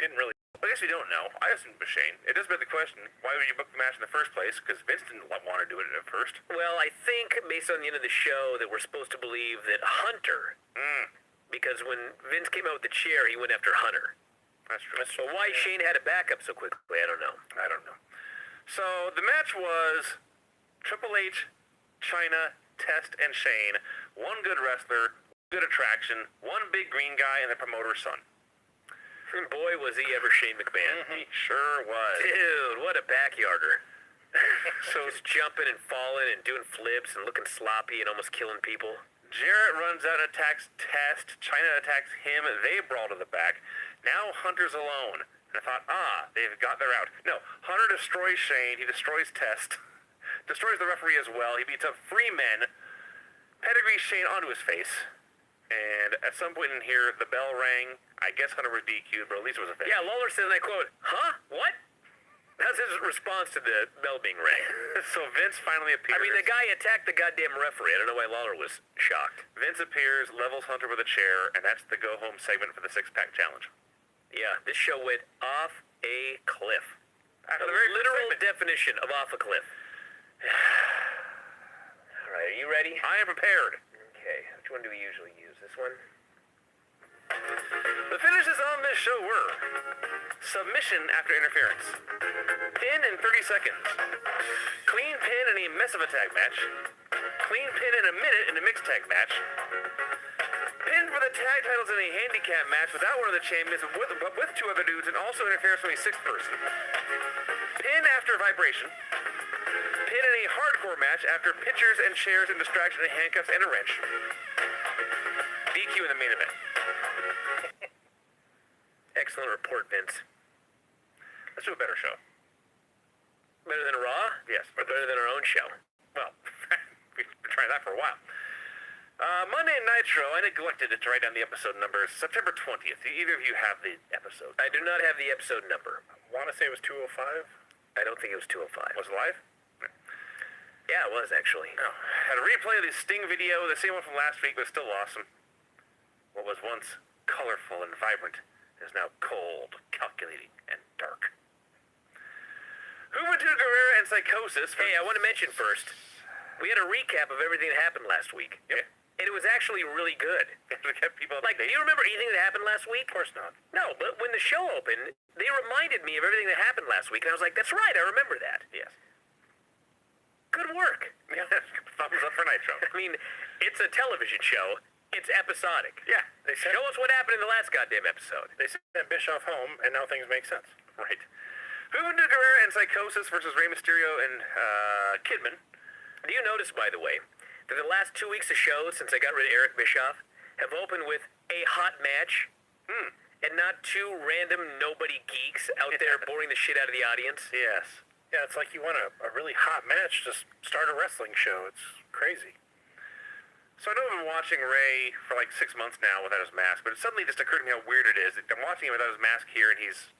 didn't really.
I guess we don't know. I assume it was Shane. It does beg the question, why would you book the match in the first place? Because Vince didn't want to do it at first.
Well, I think, based on the end of the show, that we're supposed to believe that Hunter, because when Vince came out with the chair, he went after Hunter.
That's true.
So why Shane had a backup so quickly, I don't know.
I don't know. So the match was Triple H, China, Test, and Shane. One good wrestler, good attraction, one big green guy, and the promoter's son.
And boy, was he ever Shane McMahon.
He sure was.
Dude, what a backyarder. So just jumping and falling and doing flips and looking sloppy and almost killing people.
Jarrett runs out and attacks Test. China attacks him. They brawl to the back. Now Hunter's alone. And I thought, they've got their out. No, Hunter destroys Shane. He destroys Test. Destroys the referee as well. He beats up 3 men. Pedigrees Shane onto his face. And at some point in here, the bell rang. I guess Hunter was DQ'd, but at least it was a finish.
Yeah, Lawler says, and I quote, "Huh? What?" That's his response to the bell being rang.
So Vince finally appears.
I mean, the guy attacked the goddamn referee. I don't know why Lawler was shocked.
Vince appears, levels Hunter with a chair, and that's the go-home segment for the six-pack challenge.
Yeah, this show went off a cliff.
After
The
the very
literal
first segment.
definition of off a cliff. All right, are you ready?
I am prepared.
Okay, which one do we usually use? This one?
The finishes on this show were submission after interference, pin in 30 seconds, clean pin in a mess of a tag match, clean pin in a minute in a mixed tag match, pin for the tag titles in a handicap match without one of the champions but with 2 other dudes and also interference from a 6th person, pin after vibration, pin in a hardcore match after pitchers and chairs and distraction and handcuffs and a wrench, DQ in the main event.
Excellent report, Vince.
Let's do a better show.
Better than Raw?
Yes.
Or better than our own show?
Well, we've been trying that for a while. Monday Nitro, I neglected to write down the episode number. September 20th. Do either of you have the episode?
I do not have the episode number.
I want to say it was 205.
I don't think it was 205.
Was it live?
Yeah, it was actually.
Oh. Had a replay of the Sting video, the same one from last week, but still awesome. What was once colorful and vibrant is now cold, calculating, and dark. Juventud Guerrera and Psychosis.
Hey, I want to mention first, we had a recap of everything that happened last week.
Yep.
And it was actually really good.
We kept people up
Like,
to
do
date.
you remember anything that happened last week?
Of course not.
No, but when the show opened, they reminded me of everything that happened last week, and I was like, that's right, I remember that.
Yes.
Good work.
Yeah, thumbs up for Nitro.
I mean, it's a television show. It's episodic.
Yeah,
They sent,
Show us what happened in the last goddamn episode.
they sent Bischoff home, and now things make sense.
right. Juventud Guerrera and Psychosis versus Rey Mysterio and Kidman.
Do you notice, by the way, that the last 2 weeks of shows since I got rid of Eric Bischoff have opened with a hot match and not 2 random nobody geeks out there boring the shit out of the audience?
Yes.
Yeah, it's like you want a really hot match to start a wrestling show. It's crazy.
So I know I've been watching Ray for like 6 months now without his mask, but it suddenly just occurred to me how weird it is. I'm watching him without his mask here, and he's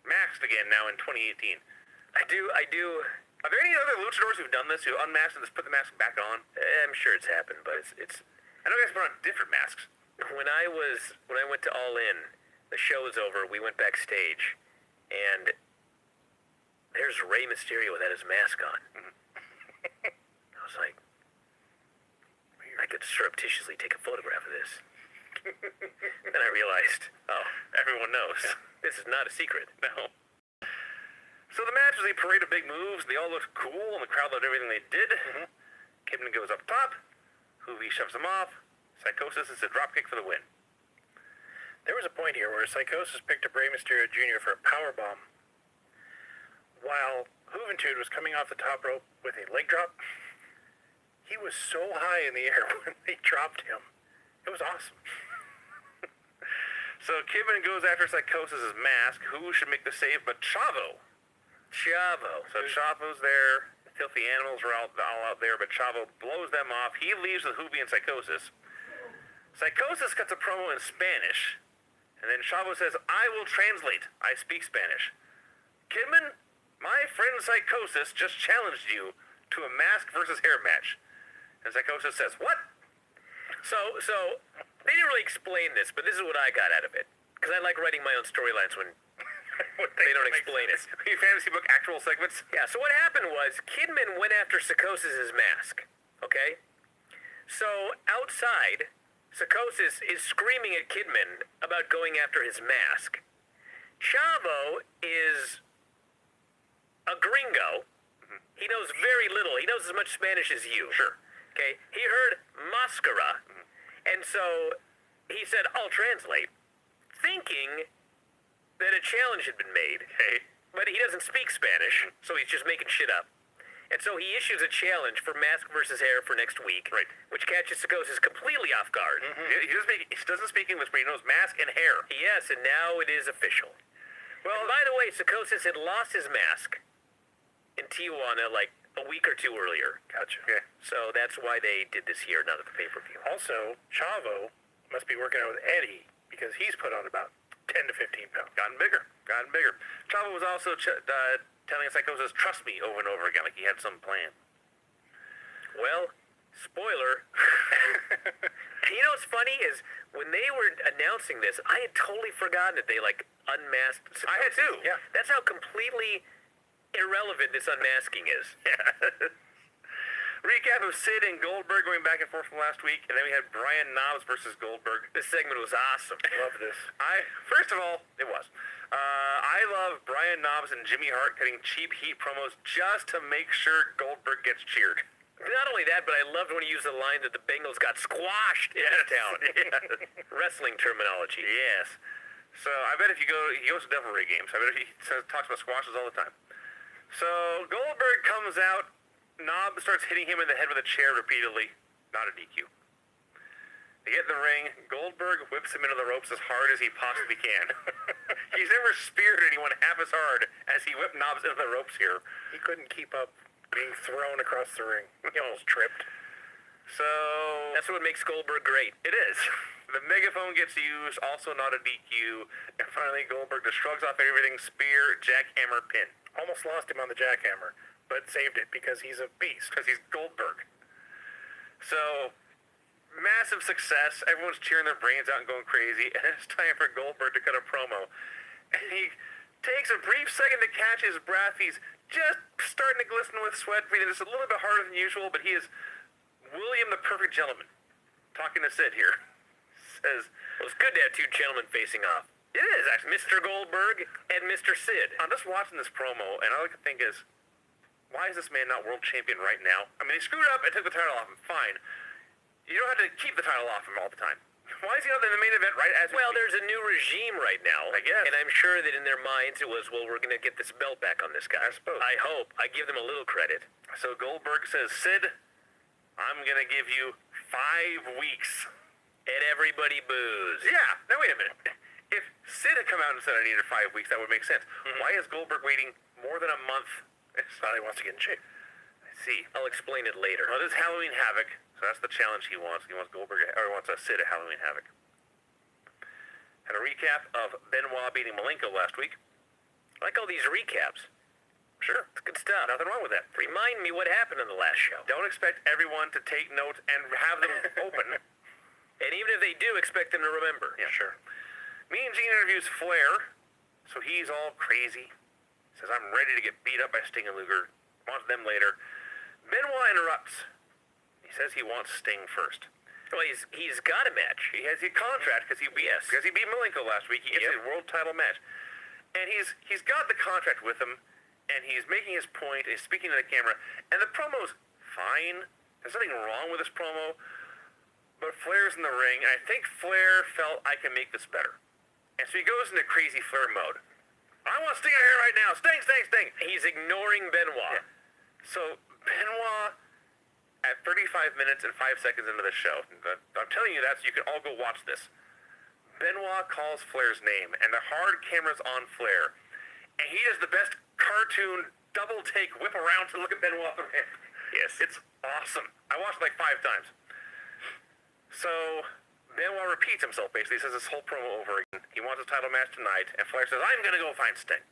maxed again now in 2018.
I do.
Are there any other luchadors who've done this, who unmasked and just put the mask back on?
I'm sure it's happened, but it's.
I know guys put on different masks.
When I went to All In, the show was over. We went backstage, and there's Rey Mysterio without his mask on. I was like, I could surreptitiously take a photograph of this. Then I realized, oh, everyone knows. This is not a secret.
No. So the match was a parade of big moves. They all looked cool, and the crowd loved everything they did. Kidman goes up top. Hoovy shoves him off. Psychosis is a dropkick for the win.
There was a point here where Psychosis picked up Rey Mysterio Jr. for a powerbomb, while Juventud was coming off the top rope with a leg drop. He was so high in the air when they dropped him. It was awesome.
So Kidman goes after Psychosis' mask. Who should make the save but Chavo? So Chavo's there. The filthy animals are all out there, but Chavo blows them off. He leaves with Hoovy and Psychosis. Psychosis cuts a promo in Spanish, and then Chavo says, I will translate. I speak Spanish. Kidman, my friend Psychosis just challenged you to a mask versus hair match. And Psychosis says, what?
So they didn't really explain this, but this is what I got out of it. Because I like writing my own storylines when they don't explain it.
Your fantasy book actual segments?
Yeah, so what happened was Kidman went after Psychosis' mask, okay? So outside, Psychosis is screaming at Kidman about going after his mask. Chavo is a gringo. He knows very little. He knows as much Spanish as you.
Sure.
Okay? He heard mascara, and so he said, I'll translate, thinking that a challenge had been made.
Okay.
But he doesn't speak Spanish, so he's just making shit up. And so he issues a challenge for mask versus hair for next week,
Right.
which catches Psychosis completely off guard.
He doesn't speak English, but he knows mask and hair.
Yes, and now it is official. Well, and by the way, Psychosis had lost his mask in Tijuana like a week or two earlier.
Gotcha.
Okay.
So that's why they did this here, not at the pay-per-view.
Also, Chavo must be working out with Eddie because he's put on about 10 to 15 pounds.
Gotten bigger. Chavo was also telling Psychosis, trust me, over and over again, like he had some plan.
Well, spoiler. You know what's funny is when they were announcing this, I had totally forgotten that they unmasked Psychosis.
I had too.
Yeah.
That's how completely irrelevant this unmasking is.
Yeah. Recap of Sid and Goldberg going back and forth from last week, and then we had Brian Knobbs versus Goldberg.
This segment was awesome.
Love this.
First of all, it was. I love Brian Knobbs and Jimmy Hart cutting cheap heat promos just to make sure Goldberg gets cheered.
Not only that, but I loved when he used the line that the Bengals got squashed in this town.
Yes.
Wrestling terminology.
Yes. So I bet if you go, he goes to Devil Ray games. I bet he talks about squashes all the time. So Goldberg comes out. Knob starts hitting him in the head with a chair repeatedly. Not a DQ. They get in the ring. Goldberg whips him into the ropes as hard as he possibly can. He's never speared anyone half as hard as he whipped Knobbs into the ropes here.
He couldn't keep up being thrown across the ring. He almost tripped.
So
That's what makes Goldberg great.
it is. The megaphone gets used, also not a DQ. And finally, Goldberg just shrugs off everything, spear, jackhammer, pin.
Almost lost him on the jackhammer, but saved it because he's a beast.
Because he's Goldberg. So, massive success. Everyone's cheering their brains out and going crazy. And it's time for Goldberg to cut a promo. And he takes a brief second to catch his breath. He's just starting to glisten with sweat, breathing just a little bit harder than usual, but he is William the Perfect Gentleman. Talking to Sid here. Says,
Well, it's good to have two gentlemen facing off.
it is actually.
Mr. Goldberg and Mr. Sid.
I'm just watching this promo, and all I can think is, why is this man not world champion right now? I mean, he screwed up and took the title off him. Fine. You don't have to keep the title off him all the time. Why is he not in the main event right as
Well, there's a new regime right now.
I guess.
And I'm sure that in their minds it was, well, we're going to get this belt back on this guy.
I suppose.
I hope. I give them a little credit.
So Goldberg says, Sid, I'm going to give you 5 weeks.
And everybody boos.
Yeah. Now, wait a minute. If Sid had come out and said I needed 5 weeks, that would make sense. Why is Goldberg waiting more than a month
It's not he wants to get in shape.
I see.
I'll explain it later.
Well, this is Halloween Havoc, so that's the challenge he wants. He wants Goldberg, or he wants Sid at Halloween Havoc. And a recap of Benoit beating Malenko last week.
I like all these recaps.
Sure.
It's good stuff.
Nothing wrong with that.
Remind me what happened on the last show.
Don't expect everyone to take notes and have them open.
And even if they do, expect them to remember.
Yeah, sure. Mean Gene interviews Flair, so he's all crazy. Says, I'm ready to get beat up by Sting and Luger. Wants them later. Benoit interrupts. He says he wants Sting first.
Well, he's got a match.
He has a contract because he beat Malenko last week. He gets a world title match. And he's got the contract with him, and he's making his point, he's speaking to the camera, and the promo's fine. There's nothing wrong with this promo, but Flair's in the ring, and I think Flair felt, I can make this better. And so he goes into crazy Flair mode. I want Sting out here right now. Sting, Sting, Sting.
He's ignoring Benoit.
Yeah. So Benoit, at 35 minutes and 5 seconds into the show, I'm telling you that so you can all go watch this. Benoit calls Flair's name, and the hard camera's on Flair. And he does the best cartoon double take whip around to look at Benoit the ramp.
Yes.
It's awesome. I watched it like 5 times. So Benoit repeats himself, basically. He says this whole promo over again. He wants a title match tonight, and Flair says, I'm going to go find Sting.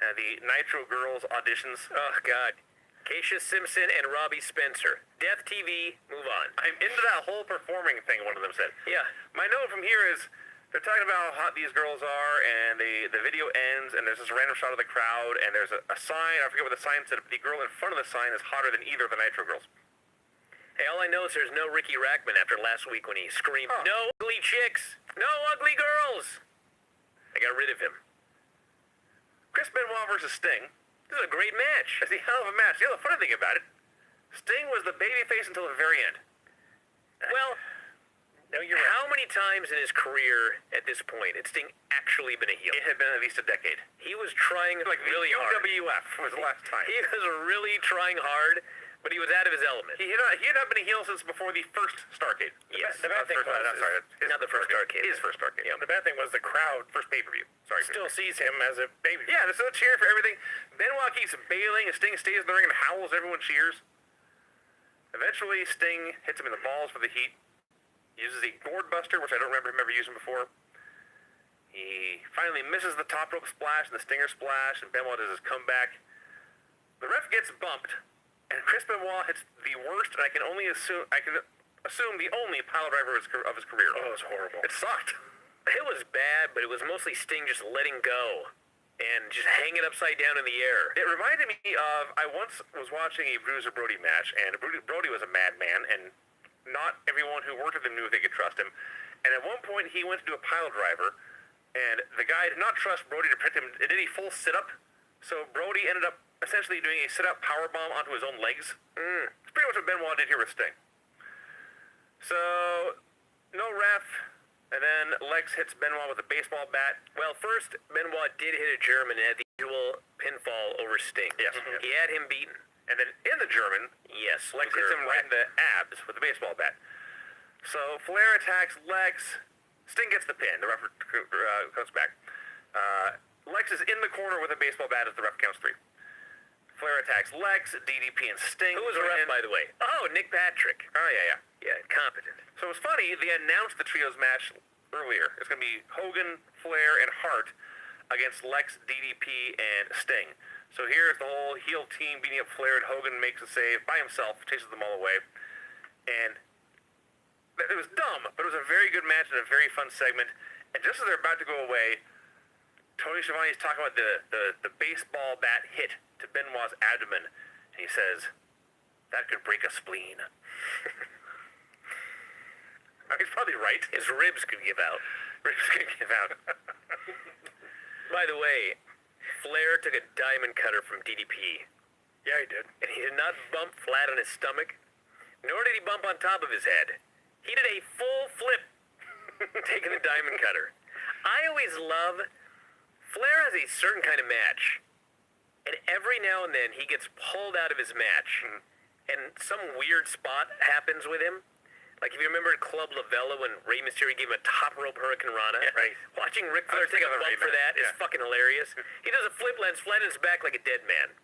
The Nitro Girls auditions.
Oh, God. Keisha Simpson and Robbie Spencer. Death TV, move on.
I'm into that whole performing thing, one of them said.
Yeah.
My note from here is, they're talking about how hot these girls are, and the video ends, and there's this random shot of the crowd, and there's a sign, I forget what the sign said, but the girl in front of the sign is hotter than either of the Nitro Girls.
Hey, all I know is there's no Ricky Rackman after last week when he screamed,
Huh.
No ugly chicks! No ugly girls! I got rid of him.
Chris Benoit versus Sting.
This is a great match.
It's a hell of a match. You know, the funny thing about it, Sting was the babyface until the very end.
Well,
No, you're right.
how many times in his career at this point had Sting actually been a heel?
It had been at least a decade.
He was trying
Like
really hard.
UWF was the last time.
He was really trying hard, but he was out of his element.
He had not been a heel since before the first Starrcade.
Yes.
The bad thing was,
not the first Starrcade.
His first Starrcade.
Yeah.
The bad thing was the crowd
First pay-per-view. Sorry.
still sees him as a baby.
Yeah, they're still cheering for everything. Benoit keeps bailing, and Sting stays in the ring and howls. Everyone cheers. Eventually, Sting hits him in the balls for the heat. Uses a gourd buster, which I don't remember him ever using before. He finally misses the top rope splash and the stinger splash, and Benoit does his comeback. The ref gets bumped, and Chris Benoit hits the worst, and I can assume the only pile driver of his career.
Oh, it was horrible.
It sucked.
It was bad, but it was mostly Sting just letting go and just hanging upside down in the air.
It reminded me of, I once was watching a Bruiser Brody match, and Brody was a madman, and not everyone who worked with him knew if they could trust him. And at one point, he went to do a pile driver, and the guy did not trust Brody to print him. It did a full sit-up, so Brody ended up essentially doing a sit-up powerbomb onto his own legs. It's pretty much what Benoit did here with Sting. So, no ref, and then Lex hits Benoit with a baseball bat.
Well, first, Benoit did hit a German and had the usual pinfall over Sting.
Yes.
He had him beaten.
And then in the German,
Yes.
Lex hits him right in the abs with a baseball bat. So Flair attacks Lex. Sting gets the pin. The ref comes back. Lex is in the corner with a baseball bat as the ref counts 3. Flair attacks Lex, DDP, and Sting.
Who was the ref, by the way? Oh, Nick Patrick.
Oh, yeah.
Yeah, competent.
So it was funny, they announced the trios match earlier. It's going to be Hogan, Flair, and Hart against Lex, DDP, and Sting. So here's the whole heel team beating up Flair, and Hogan makes a save by himself, chases them all away. And it was dumb, but it was a very good match and a very fun segment. And just as they're about to go away, Tony Schiavone's talking about the baseball bat hit to Benoit's abdomen. And he says, that could break a spleen. He's probably right.
His ribs could give out.
Ribs could give out.
By the way, Flair took a diamond cutter from DDP.
Yeah, he did.
And he did not bump flat on his stomach, nor did he bump on top of his head. He did a full flip, taking the diamond cutter. I always love, Flair has a certain kind of match, and every now and then he gets pulled out of his match, and some weird spot happens with him. Like, if you remember in Club Lavella when Rey Mysterio gave him a top rope Hurricane Rana?
Yeah, right.
Watching Ric Flair take a
thinking of the
bump for
Rey
that is
match. Yeah.
fucking hilarious. He does a flip, lands flat on his back like a dead man.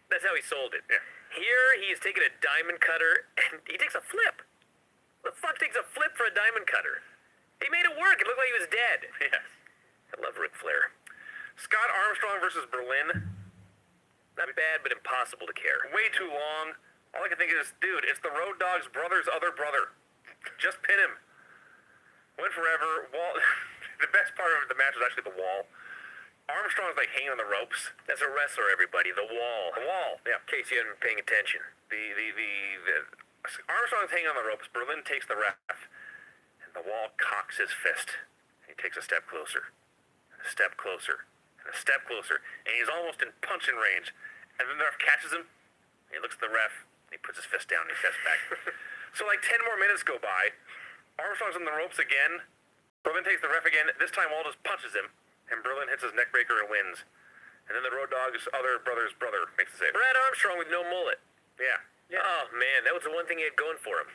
That's how he sold it.
Yeah.
Here, he's taking a diamond cutter, and he takes a flip. The fuck takes a flip for a diamond cutter? He made it work. It looked like he was dead.
Yes.
I love Ric Flair.
Scott Armstrong versus Berlin.
Not bad, but impossible to care.
Way too long. All I can think is, dude, it's the Road Dogg's brother's other brother. Just pin him. Went forever. Wall. The best part of the match was actually the wall. Armstrong's like hanging on the ropes.
That's a wrestler, everybody. The wall.
The wall. Yeah.
In case you haven't been paying attention.
The Armstrong's hanging on the ropes. Berlin takes the ref, and the wall cocks his fist. And he takes a step closer, and a step closer, and a step closer, and he's almost in punching range. And then the ref catches him. And he looks at the ref. And he puts his fist down and he steps back. So like 10 more minutes go by. Armstrong's on the ropes again. Berlin takes the ref again. This time Wall just punches him. And Berlin hits his neck breaker and wins. And then the Road Dogg's other brother's brother makes the save.
Brad Armstrong with no mullet.
Yeah.
Oh, man, that was the one thing he had going for him.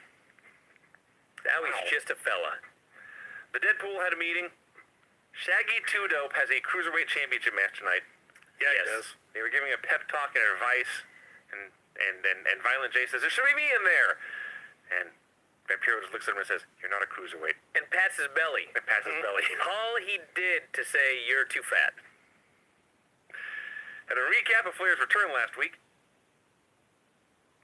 Now he's
Wow.
just a fella.
The Deadpool had a meeting. Shaggy 2 Dope has a Cruiserweight Championship match tonight.
Yeah, he
Yes.
does.
They were giving a pep talk and advice. And Violent J says, there should be me in there. And Vampiro just looks at him and says, you're not a Cruiserweight.
And pats his belly.
And pats his belly.
All he did to say, you're too fat.
And a recap of Flair's return last week.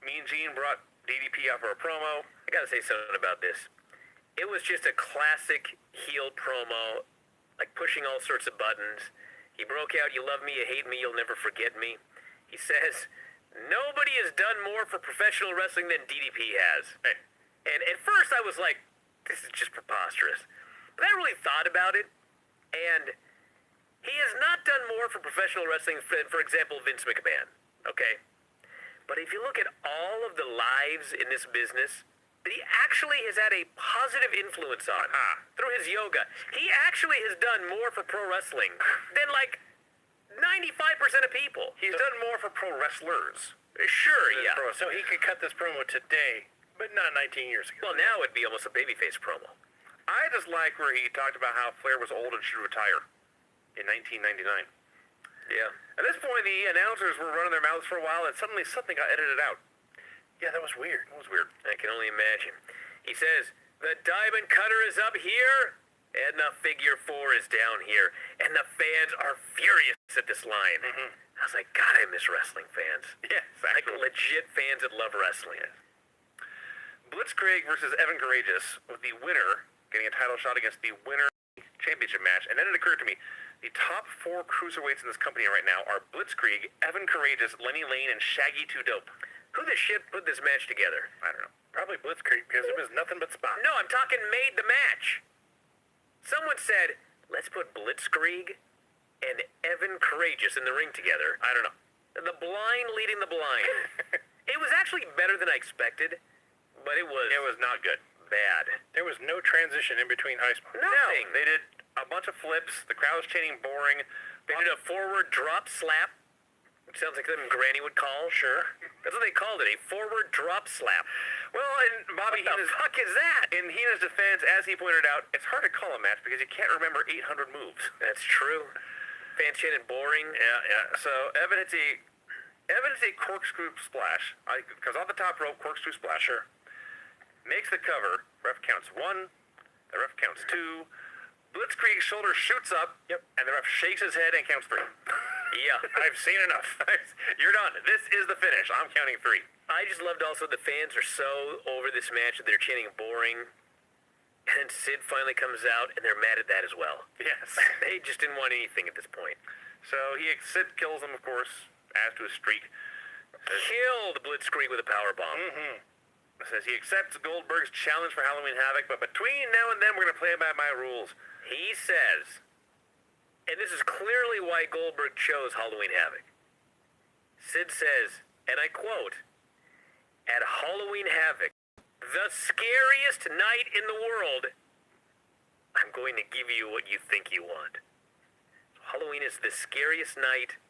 Mean Gene brought DDP out for a promo.
I gotta say something about this. It was just a classic heel promo, like pushing all sorts of buttons. He broke out, you love me, you hate me, you'll never forget me. He says, nobody has done more for professional wrestling than DDP has.
Hey.
And at first I was like, this is just preposterous. But I really thought about it, and he has not done more for professional wrestling than, for example, Vince McMahon, okay? But if you look at all of the lives in this business that he actually has had a positive influence on through his yoga, he actually has done more for pro wrestling than like 95% of people.
He's done more for pro wrestlers.
Sure, yeah.
So he could cut this promo today, but not 19 years ago.
Well, now it'd be almost a babyface promo.
I just like where he talked about how Flair was old and should retire in 1999.
Yeah.
At this point, the announcers were running their mouths for a while, and suddenly something got edited out.
Yeah, that was weird.
It was weird.
I can only imagine. He says, the diamond cutter is up here, and the figure 4 is down here. And the fans are furious at this line. I was like, God, I miss wrestling fans.
Yes,
Like
actually.
legit fans that love wrestling.
Blitzkrieg versus Evan Courageous, with the winner getting a title shot against the winner championship match. And then it occurred to me, the top 4 cruiserweights in this company right now are Blitzkrieg, Evan Courageous, Lenny Lane, and Shaggy 2 Dope.
Who the shit put this match together?
I don't know.
Probably Blitzkrieg, because it was nothing but spots.
No, I'm talking made the match. Someone said, let's put Blitzkrieg and Evan Courageous in the ring together.
I don't know.
The blind leading the blind. It was actually better than I expected, but it was
not good.
bad.
There was no transition in between high spots.
Nothing.
No, they did a bunch of flips. The crowd was chanting boring.
They did a forward drop slap, which sounds like something Granny would call.
Sure.
That's what they called it, a forward drop slap.
Well, and Bobby
What the fuck is that?
in Heenan's defense, as he pointed out, it's hard to call a match because you can't remember 800 moves.
That's true. Fans chanted boring.
Yeah. So Evan hits a corkscrew splash. Comes off the top rope, corkscrew splash.
Sure.
Makes the cover. Ref counts 1. The ref counts 2. Blitzkrieg's shoulder shoots up.
Yep.
And the ref shakes his head and counts 3.
Yeah.
I've seen enough. You're done. This is the finish. I'm counting 3.
I just loved also the fans are so over this match that they're chanting boring. And then Sid finally comes out and they're mad at that as well.
Yes.
They just didn't want anything at this point.
So Sid kills him, of course, adds to his streak.
Killed Blitzkrieg with a powerbomb.
Says he accepts Goldberg's challenge for Halloween Havoc, but between now and then we're going to play by my rules.
He says, and this is clearly why Goldberg chose Halloween Havoc. Sid says, and I quote, at Halloween Havoc, the scariest night in the world, I'm going to give you what you think you want. Halloween is the scariest night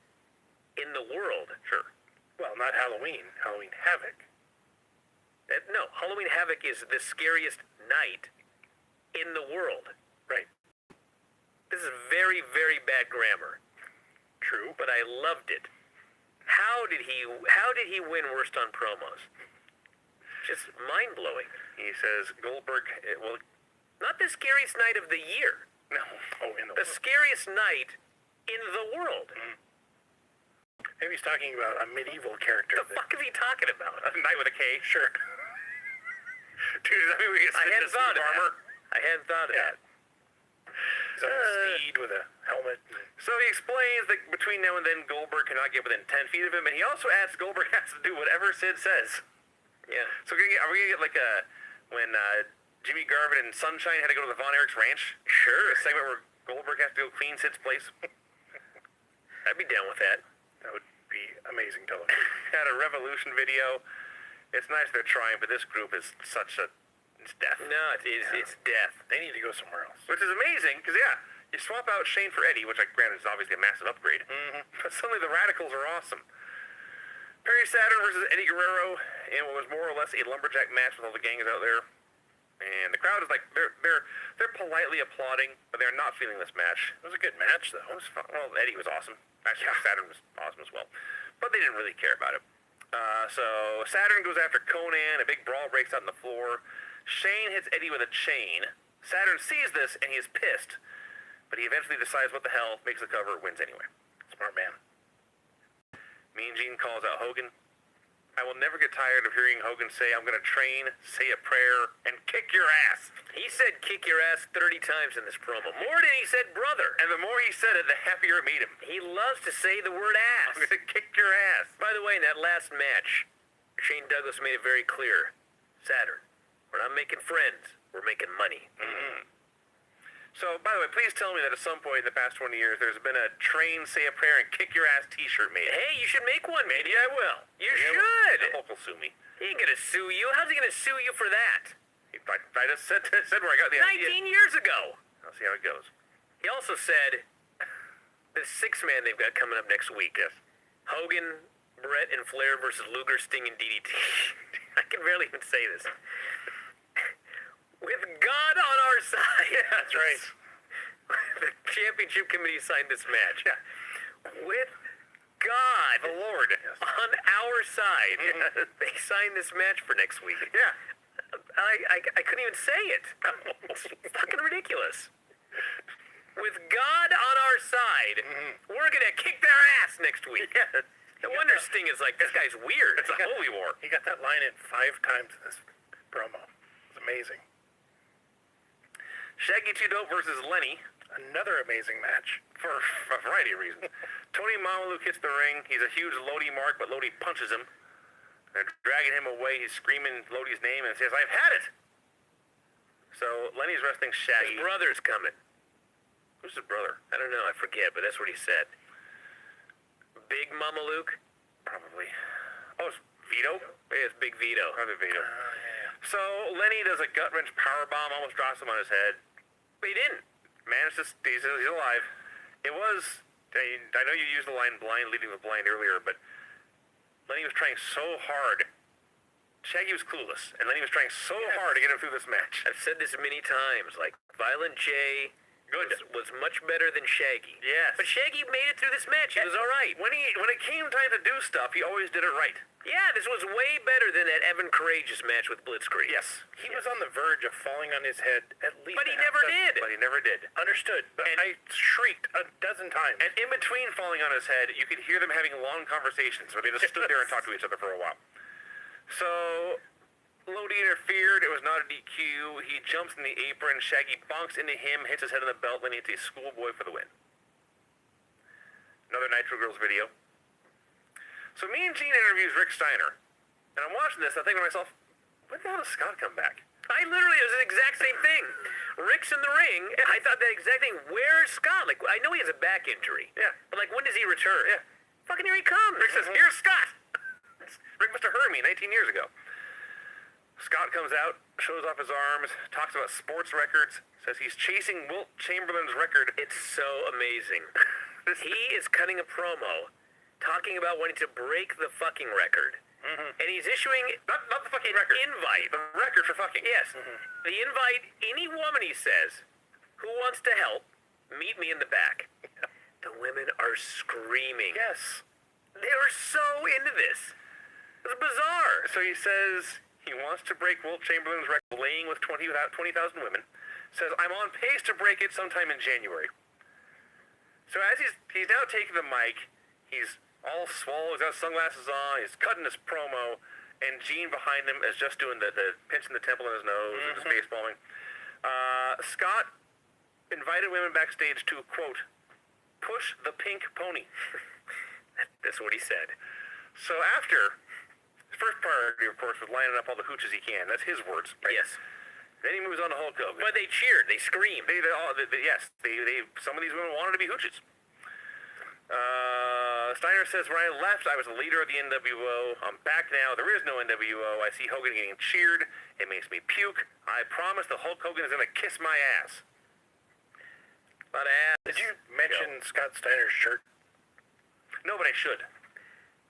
in the world.
Sure.
Well, not Halloween. Halloween Havoc.
No, Halloween Havoc is the scariest night in the world.
Right.
This is very, very bad grammar.
True.
But I loved it. How did he win worst on promos? Just mind-blowing.
He says Goldberg,
Not the scariest night of the year.
No. Oh, in
The scariest night in the world.
Maybe he's talking about a medieval character.
The fuck is he talking about?
a knight with a K.
Sure.
Dude, does that mean we get
I hadn't thought of
armor?
that. I hadn't thought of that.
He's on a steed with a helmet.
So he explains that between now and then, Goldberg cannot get within 10 feet of him, and he also adds Goldberg has to do whatever Sid says.
Yeah.
So are we gonna get like when Jimmy Garvin and Sunshine had to go to the Von Erichs ranch?
Sure.
A segment where Goldberg has to go clean Sid's place.
I'd be down with that.
That would be amazing television.
Had a Revolution video. It's nice they're trying, but this group is it's death.
No, it's death.
They need to go somewhere else.
Which is amazing, because you swap out Shane for Eddie, which, granted, is obviously a massive upgrade.
Mm-hmm.
But suddenly the Radicals are awesome. Perry Saturn versus Eddie Guerrero in what was more or less a lumberjack match with all the gangs out there. And the crowd is like, they're politely applauding, but they're not feeling this match.
It was a good match, though.
It was fun. Well, Eddie was awesome. Actually, Saturn was awesome as well. But they didn't really care about it. So Saturn goes after Conan. A big brawl breaks out on the floor. Shane hits Eddie with a chain. Saturn sees this, and he is pissed. But he eventually decides what the hell, makes the cover, wins anyway.
Smart man.
Mean Gene calls out Hogan. I will never get tired of hearing Hogan say, I'm going to train, say a prayer, and kick your ass.
He said kick your ass 30 times in this promo. More than he said brother.
And the more he said it, the happier it made him.
He loves to say the word
I'm
ass.
going to kick your ass.
By the way, in that last match, Shane Douglas made it very clear. Saturn, we're not making friends. We're making money.
Mm-hmm. So, by the way, please tell me that at some point in the past 20 years, there's been a train, say a prayer, and kick your ass t-shirt made.
Hey, you should make one. Maybe I will. You
Maybe
should.
Hulk will sue me.
He ain't gonna sue you. How's he gonna sue you for that?
I just said where I got the idea.
19 years ago.
I'll see how it goes.
He also said the six-man they've got coming up next week.
Yes.
Hogan, Brett, and Flair versus Luger, Sting, and DDT. I can barely even say this. With God on our side.
Yeah, that's right.
The championship committee signed this match.
Yeah.
With God
The Lord.
on our side. They signed this match for next week.
Yeah.
I couldn't even say it. It's fucking ridiculous. With God on our side, we're gonna kick their ass next week.
Yeah.
No wonder Sting is like, this guy's weird.
It's a holy war.
He got that line in 5 times in this promo. It's amazing.
Shaggy 2 Dope versus Lenny.
Another amazing match.
For a variety of reasons. Tony Mamaluke hits the ring. He's a huge Lodi mark, but Lodi punches him. They're dragging him away. He's screaming Lodi's name and says, I've had it! So Lenny's wrestling Shaggy.
His brother's coming.
Who's his brother?
I don't know, I forget, but that's what he said. Big Mama Luke?
Probably. Oh, it's Vito?
Yeah, it's Big Vito.
Probably Vito.
Yeah.
So Lenny does a gut-wrench powerbomb, almost drops him on his head.
But he didn't.
Managed to, he's alive. It was, I know you used the line blind leading the blind earlier, but Lenny was trying so hard. Shaggy was clueless, and Lenny was trying so hard to get him through this match.
I've said this many times, like, Violent J was much better than Shaggy.
Yes.
But Shaggy made it through this match. He was all right.
When it came time to do stuff, he always did it right.
Yeah, this was way better than that Evan Courageous match with Blitzkrieg.
Yes.
He was on the verge of falling on his head at least.
But he
a
never
half
did.
But he never did.
Understood. But
And-
I shrieked a dozen times.
And in between falling on his head, you could hear them having long conversations where they just stood there and talked to each other for a while. So, Lodi interfered. It was not a DQ. He jumps in the apron. Shaggy bonks into him, hits his head on the belt, then he hits a schoolboy for the win. Another Nitro Girls video. So me and Gene interviews Rick Steiner. And I'm watching this, and I think to myself, when the hell does Scott come back?
I literally, it was the exact same thing. Rick's in the ring. I thought that exact thing. Where's Scott? Like, I know he has a back injury.
Yeah.
But, like, when does he return?
Yeah.
Fucking here he comes.
Rick says, here's Scott! Rick must have heard me 19 years ago. Scott comes out, shows off his arms, talks about sports records, says he's chasing Wilt Chamberlain's record.
It's so amazing. He is cutting a promo talking about wanting to break the fucking record. and he's issuing
Not the fucking
an
record.
invite.
The record for fucking.
Yes, the invite. Any woman, he says, who wants to help, meet me in the back. The women are screaming.
Yes.
They were so into this. It was bizarre.
So he says he wants to break Wilt Chamberlain's record, laying with 20,000 women. Says, I'm on pace to break it sometime in January. So as he's now taking the mic, he's all swole, he's got sunglasses on, he's cutting his promo, and Gene behind him is just doing the pinching the temple in his nose, and just baseballing. Scott invited women backstage to, quote, push the pink pony.
That's what he said.
So after, his first priority, of course, was lining up all the hooches he can. That's his words. Right?
Yes.
Then he moves on to Hulk Hogan.
But they cheered. They screamed.
Yes, some of these women wanted to be hooches. Steiner says, when I left, I was the leader of the NWO. I'm back now. There is no NWO. I see Hogan getting cheered. It makes me puke. I promise the Hulk Hogan is going to kiss my ass.
A lot of ass.
Did you mention Scott Steiner's shirt?
No, but I should.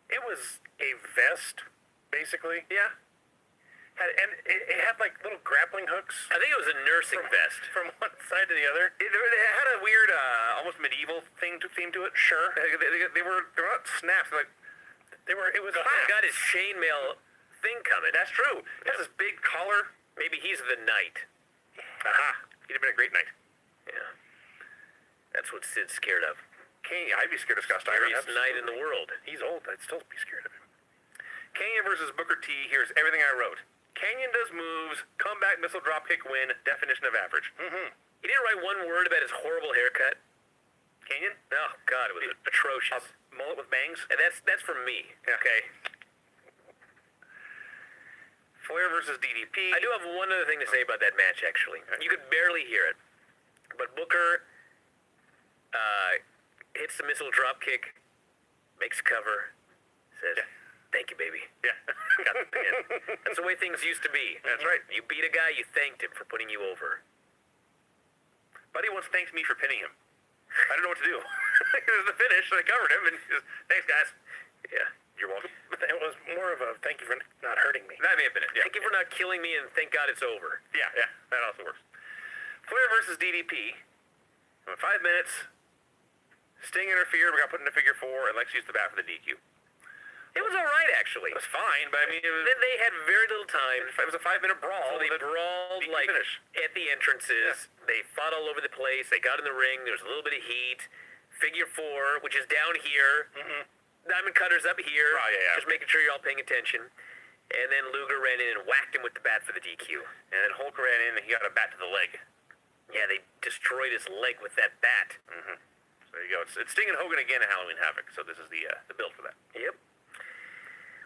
It was a vest, basically.
Yeah.
And it had like little grappling hooks
I think it was a nursing vest.
from one side to the other.
It had a weird, almost medieval theme to it.
Sure.
They were not snaps. Like,
It was a
He got his chainmail thing coming.
that's true. He has this big collar.
Maybe he's the knight.
Aha. He'd have been a great night.
Yeah. That's what Sid's scared of.
Kane, I'd be scared of Scott Steiner.
Scariest knight in the world.
He's old. I'd still be scared of him.
Canyon versus Booker T. Here's everything I wrote. Canyon does moves, comeback missile dropkick win, definition of average.
He didn't write one word about his horrible haircut.
Canyon?
Oh, God, it was atrocious.
Mullet with bangs?
And that's from me, okay?
Flair versus DDP.
I do have one other thing to say about that match, actually. You could barely hear it. But Booker hits the missile drop kick, makes cover, says, thank you, baby.
Yeah.
Got the pin. That's the way things used to be.
That's right.
You beat a guy, you thanked him for putting you over.
Buddy once thanked me for pinning him. I don't know what to do. It was the finish, so I covered him, and he says, thanks, guys.
Yeah.
You're welcome.
It was more of a thank you for not hurting me.
That may have been it. Yeah.
Thank you for not killing me, and thank God it's over.
Yeah, that also works. Flair versus DDP. 5 minutes. Sting interfered. We got put into figure 4, and Lex used the bat for the DQ.
It was all right, actually.
It was fine, but I mean,
They had very little time.
it was a 5-minute brawl.
So they
with a
brawled
DQ
like
finish.
at the entrances. They fought all over the place. They got in the ring. There was a little bit of heat. Figure 4, which is down here. Diamond Cutter's up here.
Oh, yeah.
Just making sure you're all paying attention. And then Luger ran in and whacked him with the bat for the DQ.
And then Hulk ran in, and he got a bat to the leg.
Yeah, they destroyed his leg with that bat.
So there you go. It's Sting and Hogan again at Halloween Havoc. So this is the build for that.
Yep.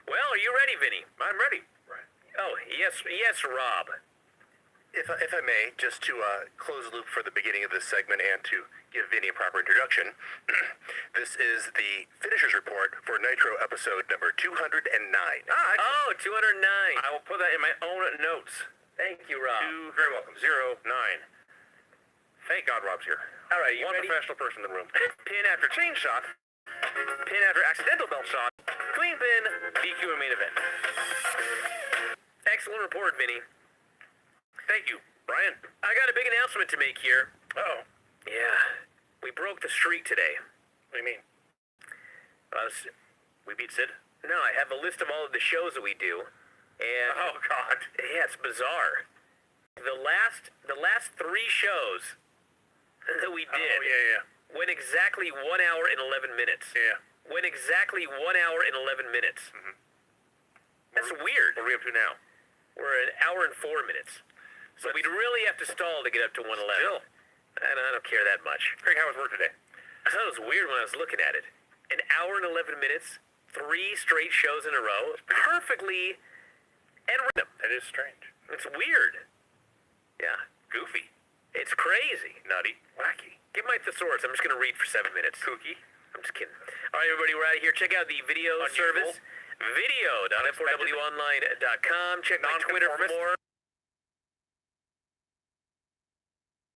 Well, are you ready, Vinny?
I'm ready.
Oh, yes, Rob.
If I may, just to close the loop for the beginning of this segment and to give Vinny a proper introduction, this is the Finishers Report for Nitro episode number 209.
Oh, 209.
I will put that in my own notes.
Thank you, Rob.
You're very welcome. 09. Thank God Rob's here.
All right, you
One
ready?
professional person in the room. Pin after chain shot. Pin after accidental belt shot. Clean pin. DQ and main event.
Excellent report, Vinny.
Thank you, Brian.
I got a big announcement to make here.
Oh,
Yeah, we broke the streak today.
what do you mean?
We beat Sid.
No, I have a list of all of the shows that we do, and
Oh God.
yeah, it's bizarre. The last 3 shows that we did
Oh, yeah.
went exactly 1 hour and 11 minutes.
Yeah.
Went exactly 1 hour and 11 minutes. That's weird.
What are we up to now?
We're an hour and 4 minutes. So we'd really have to stall to get up to 111.
Still.
I don't care that much.
Craig, how was work today?
I thought it was weird when I was looking at it. An hour and 11 minutes, 3 straight shows in a row, perfectly and random.
That is strange.
It's weird. Yeah,
Goofy.
it's crazy.
Nutty.
Wacky. Give my thesaurus. I'm just going to read for 7 minutes.
Kooky.
I'm just kidding. All right, everybody, we're out of here. Check out the video
Unusual.
service, video.f4wonline.com. Check my Twitter for more.